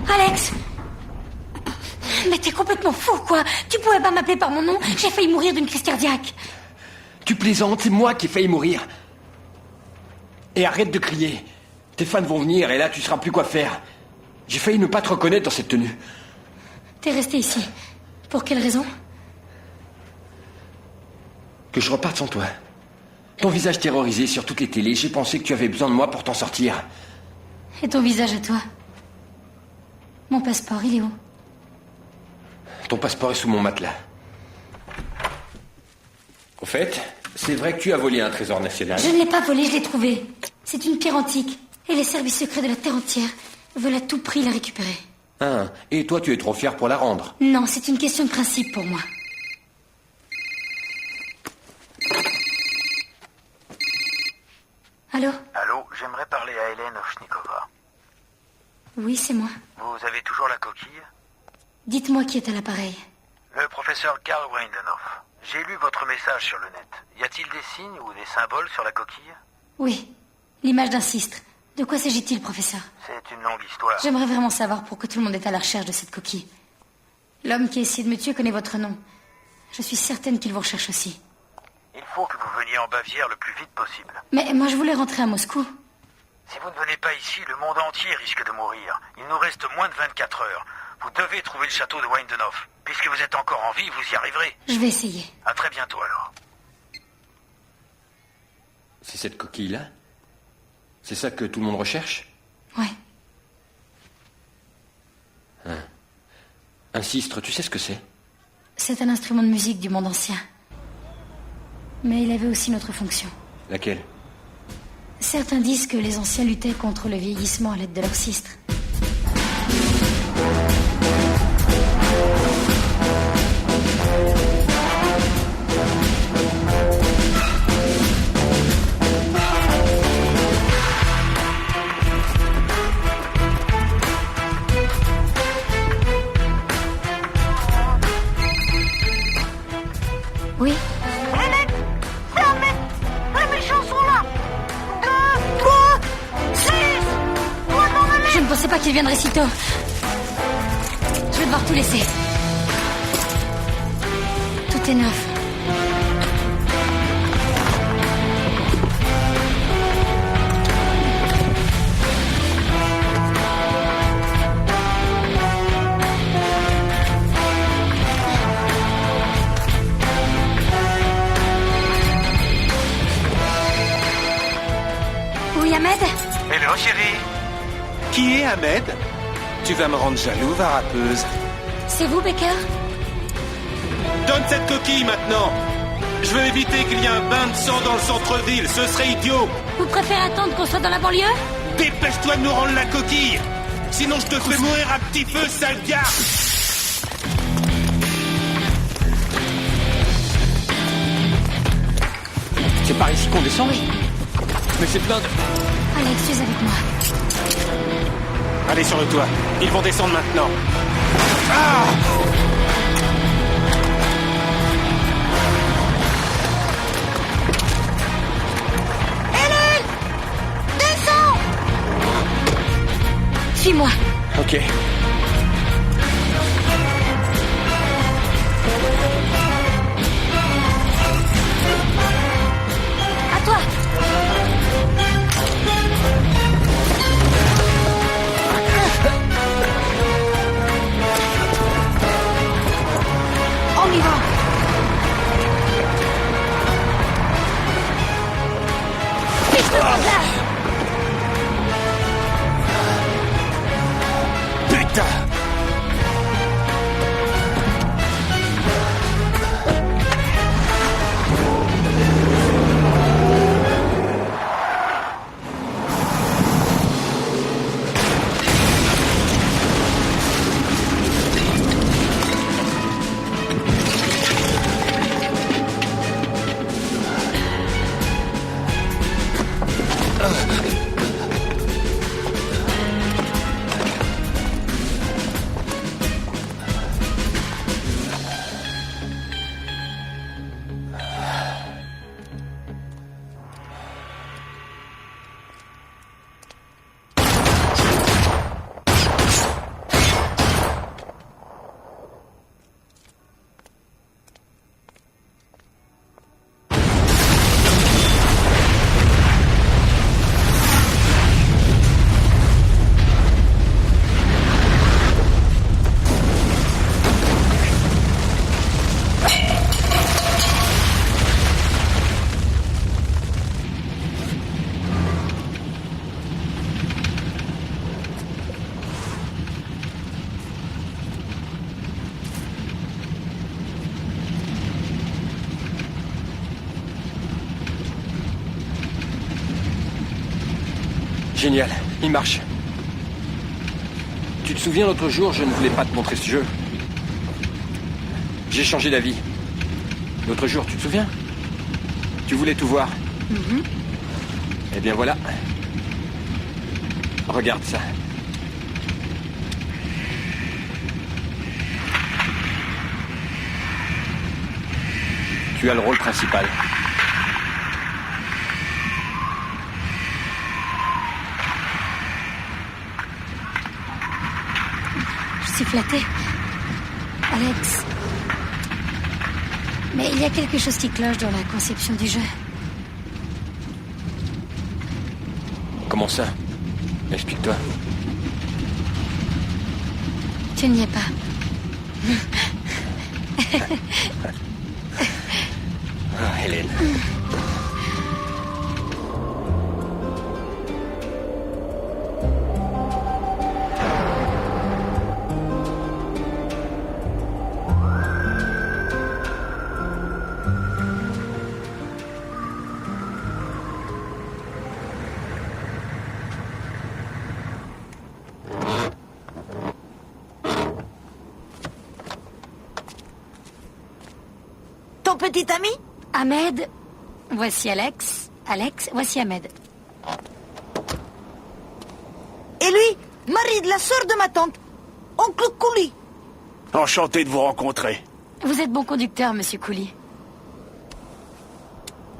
Alex! Mais t'es complètement fou, quoi! Tu pouvais pas m'appeler par mon nom? J'ai failli mourir d'une crise cardiaque! Tu plaisantes, c'est moi qui ai failli mourir. Et arrête de crier. Tes fans vont venir et là tu sauras plus quoi faire. J'ai failli ne pas te reconnaître dans cette tenue. T'es resté ici. Pour quelle raison? Que je reparte sans toi. Ton visage terrorisé sur toutes les télés, j'ai pensé que tu avais besoin de moi pour t'en sortir. Et ton visage à toi? Mon passeport, il est où? Ton passeport est sous mon matelas. Au fait, c'est vrai que tu as volé un trésor national. Je ne l'ai pas volé, je l'ai trouvé. C'est une pierre antique. Et les services secrets de la Terre entière veulent à tout prix la récupérer. Ah, et toi tu es trop fier pour la rendre. Non, c'est une question de principe pour moi. Allô? Allô, j'aimerais parler à Hélène Oshnikova. Oui, c'est moi. Vous avez toujours la coquille? Dites-moi qui est à l'appareil. Le professeur Karl Windenoff. J'ai lu votre message sur le net. Y a-t-il des signes ou des symboles sur la coquille? Oui, l'image d'un cistre. De quoi s'agit-il, professeur? C'est une longue histoire. J'aimerais vraiment savoir pourquoi tout le monde est à la recherche de cette coquille. L'homme qui a essayé de me tuer connaît votre nom. Je suis certaine qu'il vous recherche aussi. Il faut que vous veniez en Bavière le plus vite possible. Mais moi, je voulais rentrer à Moscou. Si vous ne venez pas ici, le monde entier risque de mourir. Il nous reste moins de 24 heures. Vous devez trouver le château de Windenoff. Puisque vous êtes encore en vie, vous y arriverez. Je vais essayer. À très bientôt alors. C'est cette coquille-là? C'est ça que tout le monde recherche? Ouais. Un cistre, tu sais ce que c'est? C'est un instrument de musique du monde ancien. Mais il avait aussi une autre fonction. Laquelle? Certains disent que les anciens luttaient contre le vieillissement à l'aide de leur cistre. Oui? Hélène! C'est Ahmed! Les méchants sont là! 2, 3, 6! Toi, non, Hélène! Je ne pensais pas qu'ils viendraient si tôt. Je vais devoir tout laisser. Tout est neuf. Oui, Ahmed? Hello, chérie. Qui est Ahmed? Tu vas me rendre jaloux, varapeuse. C'est vous, Baker? Donne cette coquille maintenant. Je veux éviter qu'il y ait un bain de sang dans le centre-ville. Ce serait idiot. Vous préférez attendre qu'on soit dans la banlieue? Dépêche-toi de nous rendre la coquille. Sinon, je te fais mourir à petit feu, sale gars. C'est par ici qu'on descend? Oui. Mais c'est plein de... Alex, tu es avec moi. Allez sur le toit. Ils vont descendre maintenant. Ah! Hélène! Descends! Suis-moi. Ok. À toi. Putain! Génial, il marche. Tu te souviens l'autre jour, je ne voulais pas te montrer ce jeu. J'ai changé d'avis. L'autre jour, tu te souviens? Tu voulais tout voir. Eh bien voilà. Regarde ça. Tu as le rôle principal. Je suis flattée. Alex. Mais il y a quelque chose qui cloche dans la conception du jeu. Comment ça? Explique-toi. Tu n'y es pas. Ah, Hélène. Ton petit ami? Ahmed, voici Alex. Alex, voici Ahmed. Et lui, mari de la sœur de ma tante, oncle Couli. Enchanté de vous rencontrer. Vous êtes bon conducteur, monsieur Couli.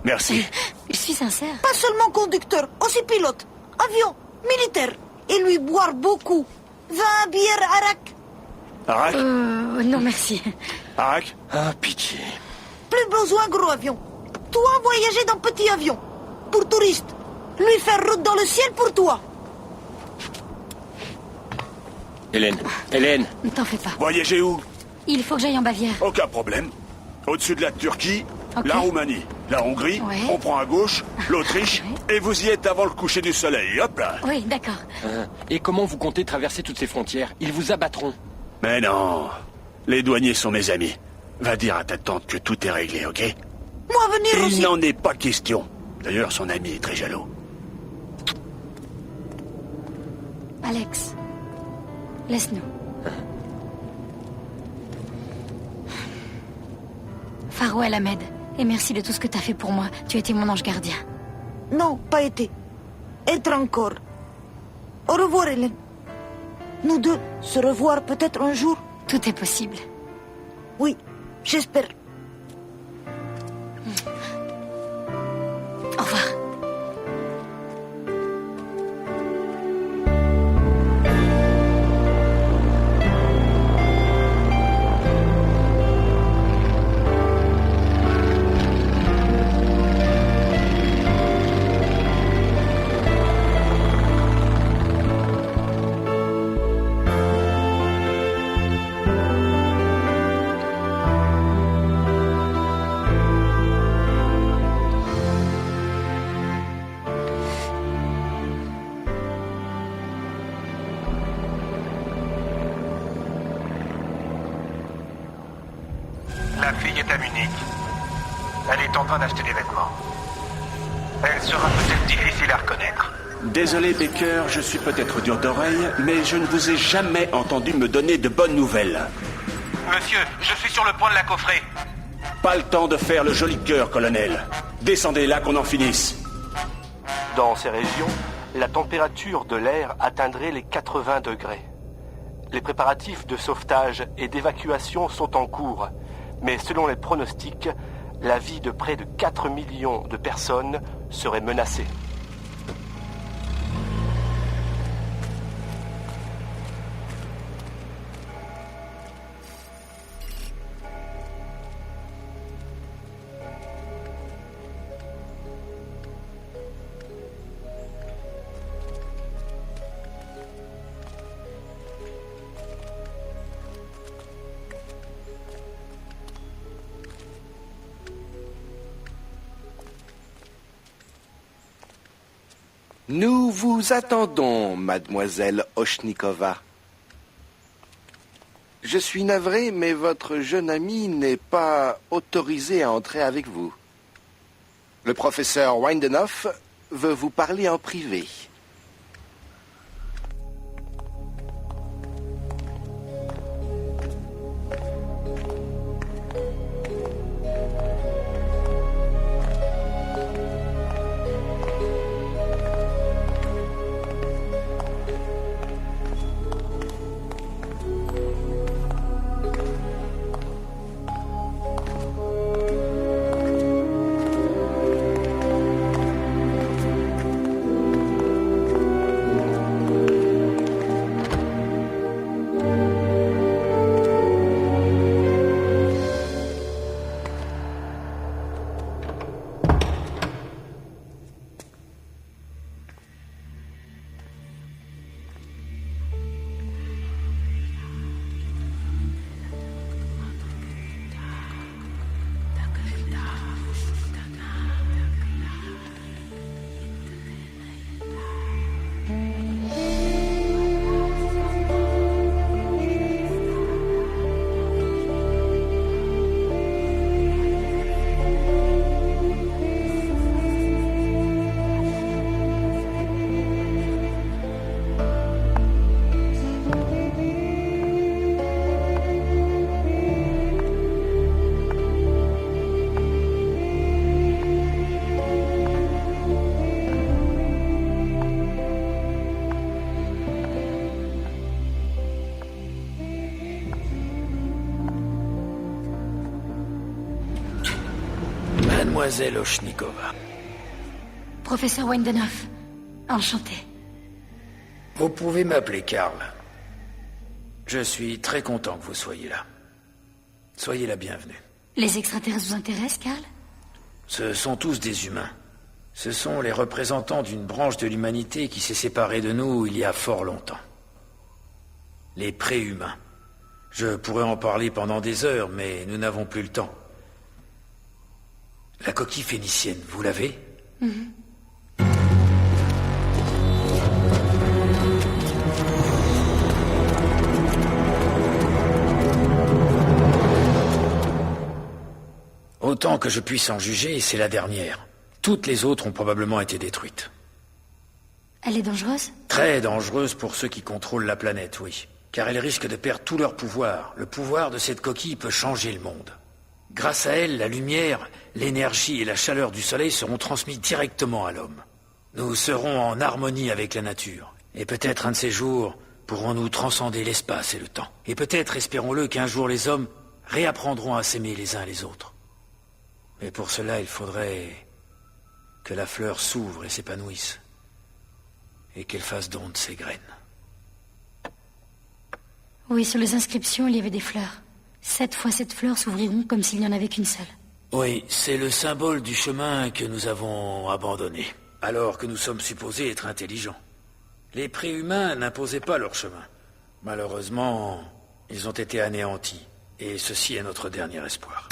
Merci. Je suis sincère. Pas seulement conducteur, aussi pilote, avion, militaire. Et lui boire beaucoup. Vin, bière, arak. Arak? Non, merci. Arak? Ah, pitié. Plus besoin gros avion. Toi, voyager dans petit avion. Pour touriste. Lui faire route dans le ciel pour toi. Hélène, Hélène. Ne t'en fais pas. Voyager où? Il faut que j'aille en Bavière. Aucun problème. Au-dessus de la Turquie, Ok. la Roumanie, la Hongrie, Ouais. on prend à gauche, l'Autriche, et vous y êtes avant le coucher du soleil. Hop là. Oui, d'accord. Et comment vous comptez traverser toutes ces frontières? Ils vous abattront. Mais non. Les douaniers sont mes amis. Va dire à ta tante que tout est réglé, ok? Moi, venir Il aussi. n'en est pas question. D'ailleurs, son ami est très jaloux. Alex, laisse-nous. Farewell, Ahmed. Et merci de tout ce que t'as fait pour moi. Tu as été mon ange gardien. Non, pas été. Être encore. Au revoir, Hélène. Nous deux, se revoir peut-être un jour. Tout est possible. Oui, j'espère. Au revoir. est à Munich. Elle est en train d'acheter des vêtements. Elle sera peut-être difficile à reconnaître. Désolé, Baker, je suis peut-être dur d'oreille, mais je ne vous ai jamais entendu me donner de bonnes nouvelles. Monsieur, je suis sur le point de la coffrer. Pas le temps de faire le joli cœur, colonel. Descendez là qu'on en finisse. Dans ces régions, la température de l'air atteindrait les 80 degrés. Les préparatifs de sauvetage et d'évacuation sont en cours, mais selon les pronostics, la vie de près de 4 millions de personnes serait menacée. Nous vous attendons, mademoiselle Oshnikova. Je suis navré, mais votre jeune ami n'est pas autorisé à entrer avec vous. Le professeur Windenoff veut vous parler en privé. Mademoiselle Oshnikova. Professeur Windenoff, enchanté. Vous pouvez m'appeler Karl. Je suis très content que vous soyez là. Soyez la bienvenue. Les extraterrestres vous intéressent, Karl? Ce sont tous des humains. Ce sont les représentants d'une branche de l'humanité qui s'est séparée de nous il y a fort longtemps. Les préhumains. Je pourrais en parler pendant des heures, mais nous n'avons plus le temps. La coquille phénicienne, vous l'avez? Autant que je puisse en juger, c'est la dernière. Toutes les autres ont probablement été détruites. Elle est dangereuse? Très dangereuse pour ceux qui contrôlent la planète, oui. Car elle risque de perdre tout leur pouvoir. Le pouvoir de cette coquille peut changer le monde. Grâce à elle, la lumière, l'énergie et la chaleur du soleil seront transmis directement à l'homme. Nous serons en harmonie avec la nature. Et peut-être un de ces jours, pourrons-nous transcender l'espace et le temps. Et peut-être, espérons-le, qu'un jour les hommes réapprendront à s'aimer les uns les autres. Mais pour cela, il faudrait que la fleur s'ouvre et s'épanouisse. Et qu'elle fasse don de ses graines. Oui, sur les inscriptions, il y avait des fleurs. 7 fois 7 fleurs s'ouvriront comme s'il n'y en avait qu'une seule. Oui, c'est le symbole du chemin que nous avons abandonné, alors que nous sommes supposés être intelligents. Les préhumains n'imposaient pas leur chemin. Malheureusement, ils ont été anéantis, et ceci est notre dernier espoir.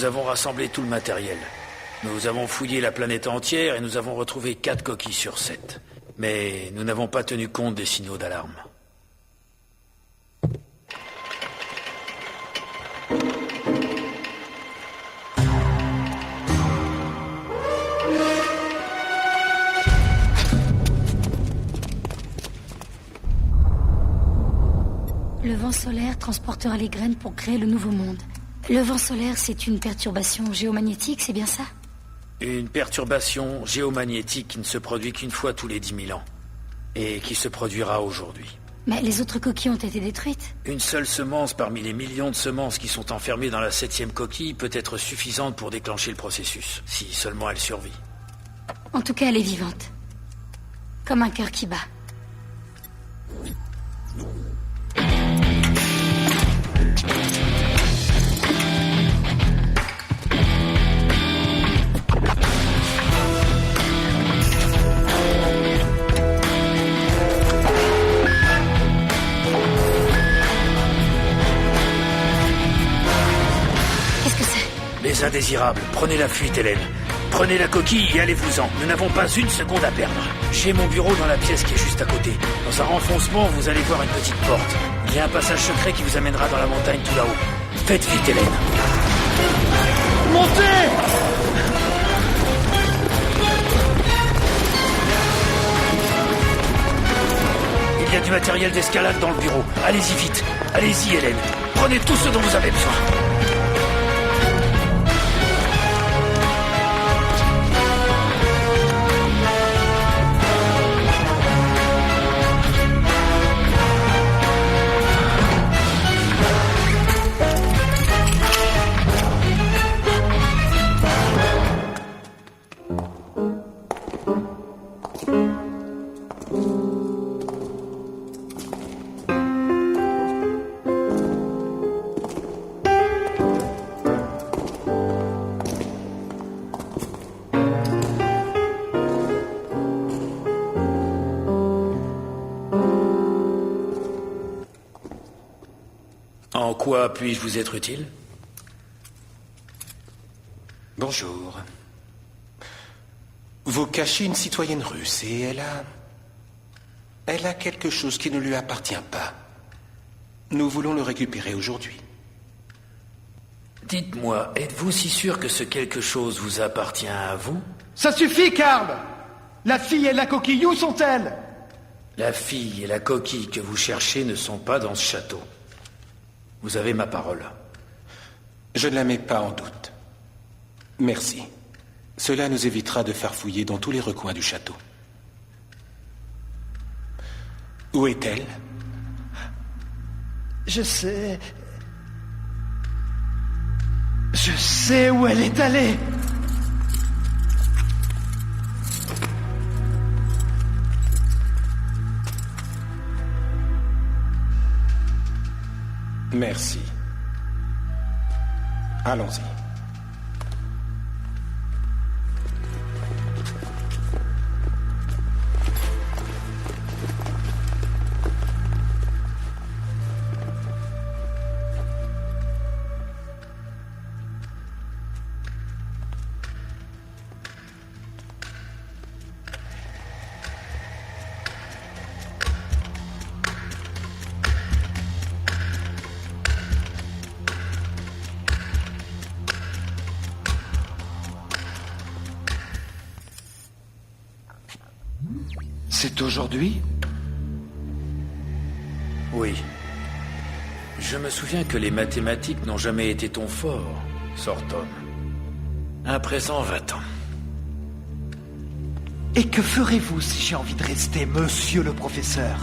Nous avons rassemblé tout le matériel. Nous avons fouillé la planète entière et nous avons retrouvé 4 coquilles sur 7. Mais nous n'avons pas tenu compte des signaux d'alarme. Le vent solaire transportera les graines pour créer le nouveau monde. Le vent solaire, c'est une perturbation géomagnétique, c'est bien ça? Une perturbation géomagnétique qui ne se produit qu'une fois tous les 10 000 ans. Et qui se produira aujourd'hui. Mais les autres coquilles ont été détruites. Une seule semence parmi les millions de semences qui sont enfermées dans la 7e coquille peut être suffisante pour déclencher le processus, si seulement elle survit. En tout cas, elle est vivante. Comme un cœur qui bat. Les indésirables, prenez la fuite, Hélène. Prenez la coquille et allez-vous-en. Nous n'avons pas une seconde à perdre. J'ai mon bureau dans la pièce qui est juste à côté. Dans un renfoncement, vous allez voir une petite porte. Il y a un passage secret qui vous amènera dans la montagne tout là-haut. Faites vite, Hélène. Montez! Il y a du matériel d'escalade dans le bureau. Allez-y vite. Allez-y, Hélène. Prenez tout ce dont vous avez besoin. En quoi puis-je vous être utile? Bonjour. Vous cachez une citoyenne russe et elle a quelque chose qui ne lui appartient pas. Nous voulons le récupérer aujourd'hui. Dites-moi, êtes-vous si sûr que ce quelque chose vous appartient à vous? Ça suffit, Karl! La fille et la coquille, où sont-elles? La fille et la coquille que vous cherchez ne sont pas dans ce château. Vous avez ma parole. Je ne la mets pas en doute. Merci. Cela nous évitera de farfouiller dans tous les recoins du château. Où est-elle? Je sais... Je sais où elle est allée. Merci. Allons-y. C'est aujourd'hui? Oui. Je me souviens que les mathématiques n'ont jamais été ton fort, Sorton. À présent, va-t'en. Et que ferez-vous si j'ai envie de rester, monsieur le professeur?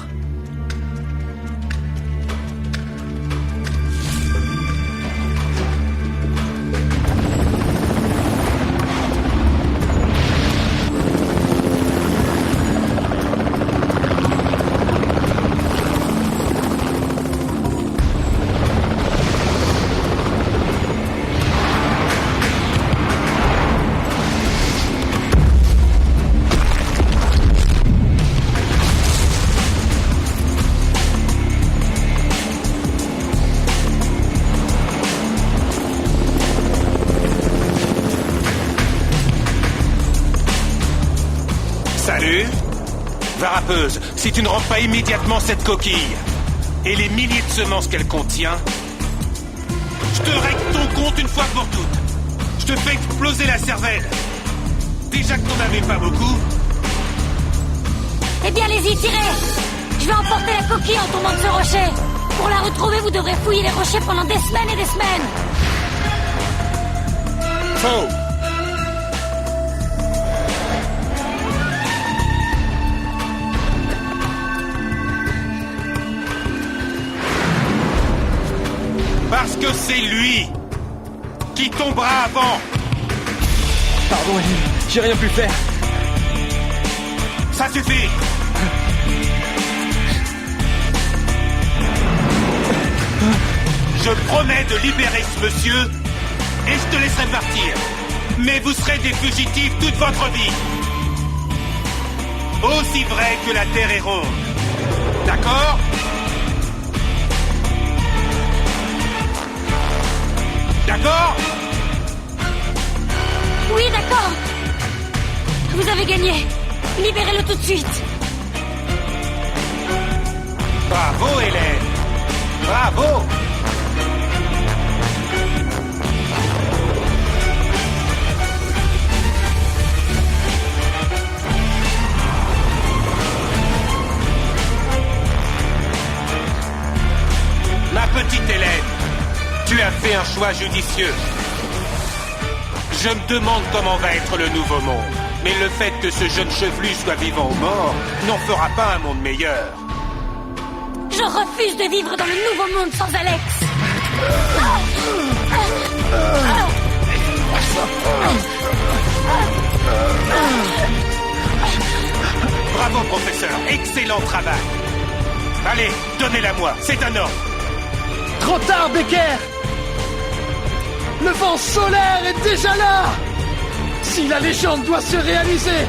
entendu? Varapeuse, si tu ne rends pas immédiatement cette coquille et les milliers de semences qu'elle contient, je te règle ton compte une fois pour toutes. Je te fais exploser la cervelle. Déjà que t'en avais pas beaucoup. Eh bien, allez-y, tirez! Je vais emporter la coquille en tombant de ce rocher. Pour la retrouver, vous devrez fouiller les rochers pendant des semaines et des semaines. Faux! Parce que c'est lui qui tombera avant. Pardon, Ellie, j'ai rien pu faire. Ça suffit. Je promets de libérer ce monsieur et je te laisserai partir. Mais vous serez des fugitifs toute votre vie. Aussi vrai que la Terre est ronde. D'accord ? D'accord ? Oui, d'accord. Vous avez gagné. Libérez-le tout de suite. Bravo, Hélène. Bravo. Ma petite Hélène, tu as fait un choix judicieux. Je me demande comment va être le nouveau monde. Mais le fait que ce jeune chevelu soit vivant ou mort n'en fera pas un monde meilleur. Je refuse de vivre dans le nouveau monde sans Alex. Bravo, professeur. Excellent travail. Allez, donnez-la-moi. C'est un ordre. Trop tard, Becker! Le vent solaire est déjà là! Si la légende doit se réaliser,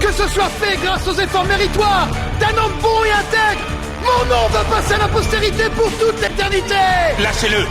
que ce soit fait grâce aux efforts méritoires d'un homme bon et intègre, mon nom va passer à la postérité pour toute l'éternité! Lâchez-le!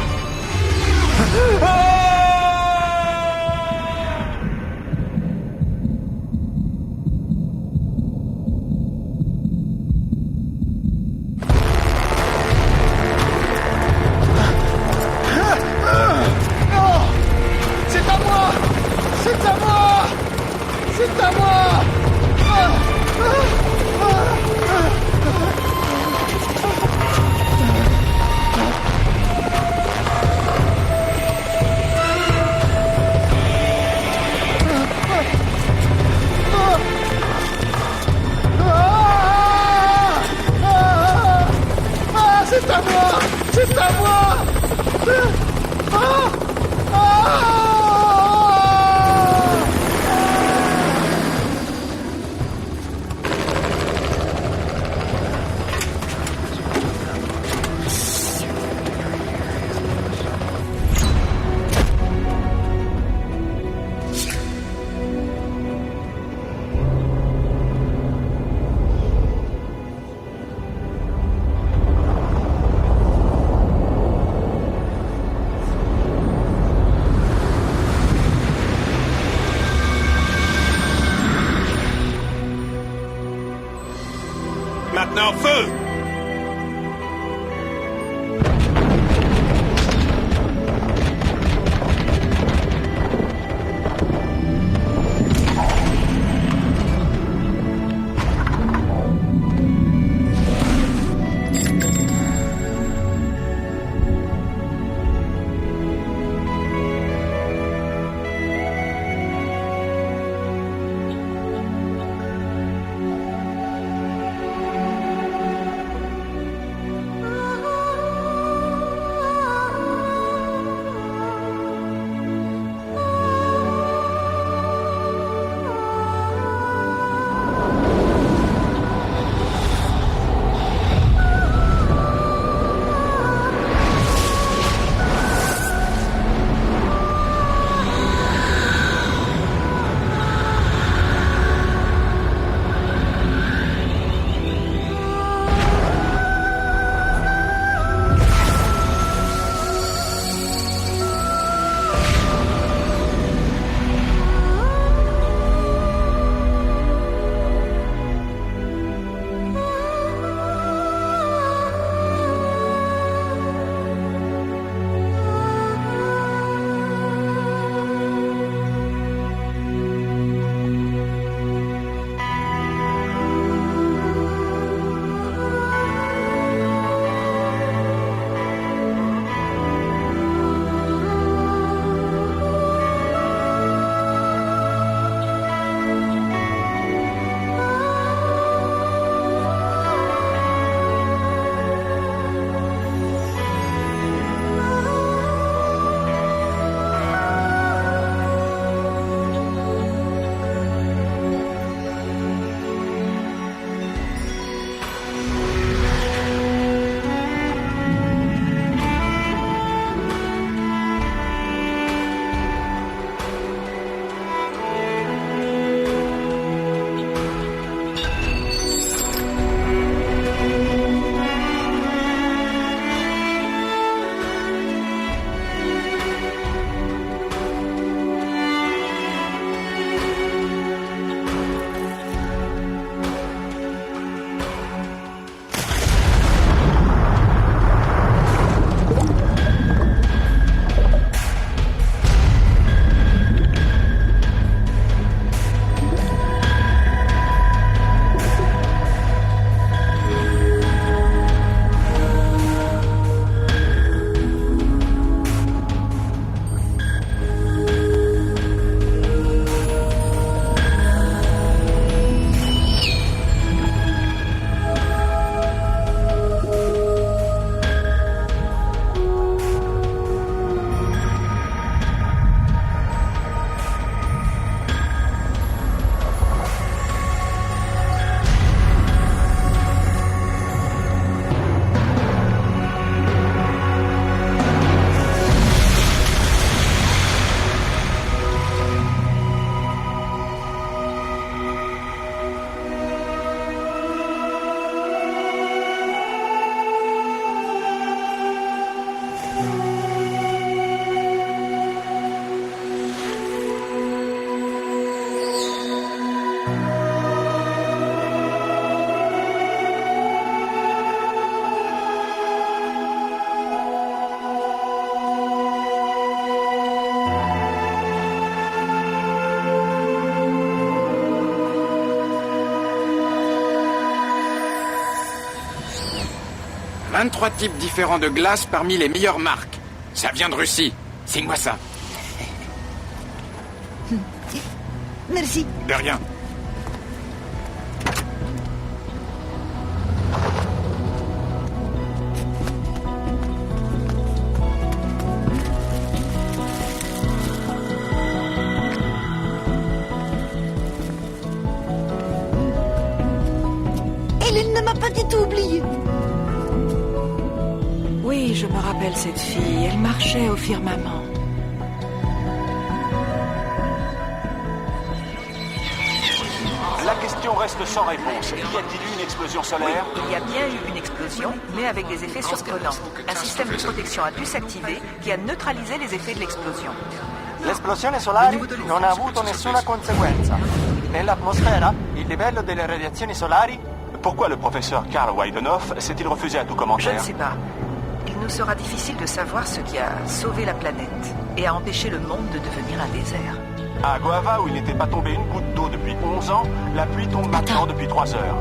Maintenant, feu! 23 types différents de glace parmi les meilleures marques. Ça vient de Russie. Signe-moi ça. Merci. De rien. Hélène ne m'a pas du tout oublié. Oui, je me rappelle cette fille. Elle marchait au firmament. La question reste sans réponse. Y a-t-il eu une explosion solaire? Il y a bien eu une explosion, mais avec des effets surprenants. Un système de protection a dû s'activer qui a neutralisé les effets de l'explosion. L'esplosione solare non ha avuto nessuna conseguenza. Nell'atmosfera, il livello delle radiazioni solari... Pourquoi le professeur Karl Weidenhoff s'est-il refusé à tout Je commentaire? ne sais pas. Il nous sera difficile de savoir ce qui a sauvé la planète et a empêché le monde de devenir un désert. À Goava, où il n'était pas tombé une goutte d'eau depuis 11 ans, la pluie tombe maintenant depuis 3 heures.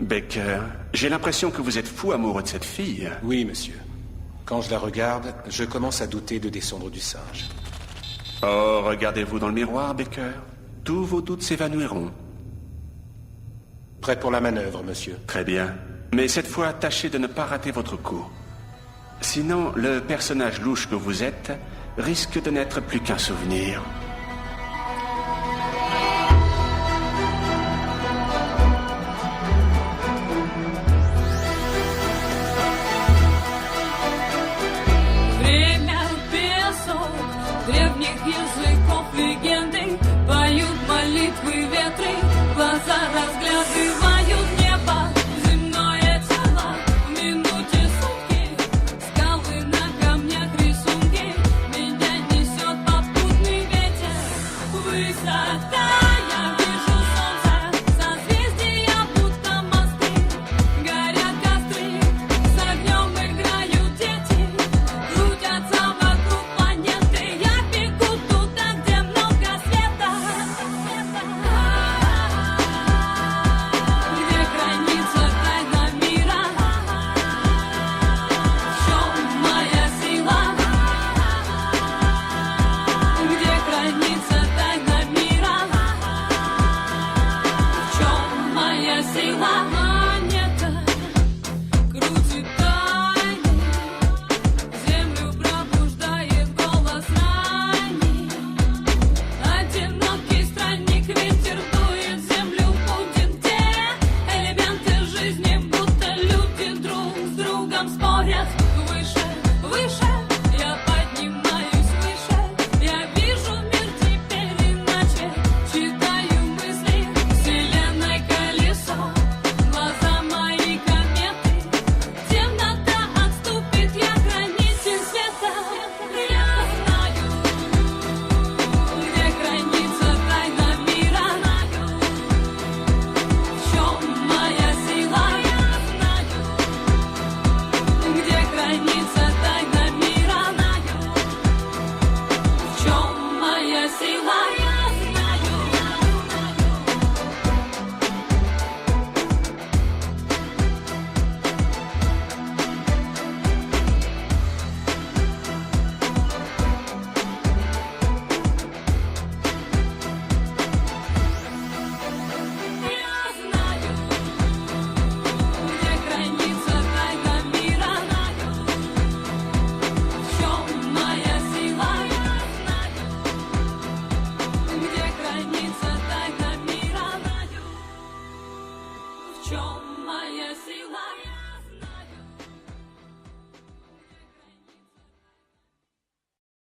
Baker, j'ai l'impression que vous êtes fou amoureux de cette fille. Oui, monsieur. Quand je la regarde, je commence à douter de descendre du singe. Oh, regardez-vous dans le miroir, Baker. Tous vos doutes s'évanouiront. Prêt pour la manœuvre, monsieur. Très bien. Mais cette fois, tâchez de ne pas rater votre coup. Sinon, le personnage louche que vous êtes risque de n'être plus qu'un souvenir. Free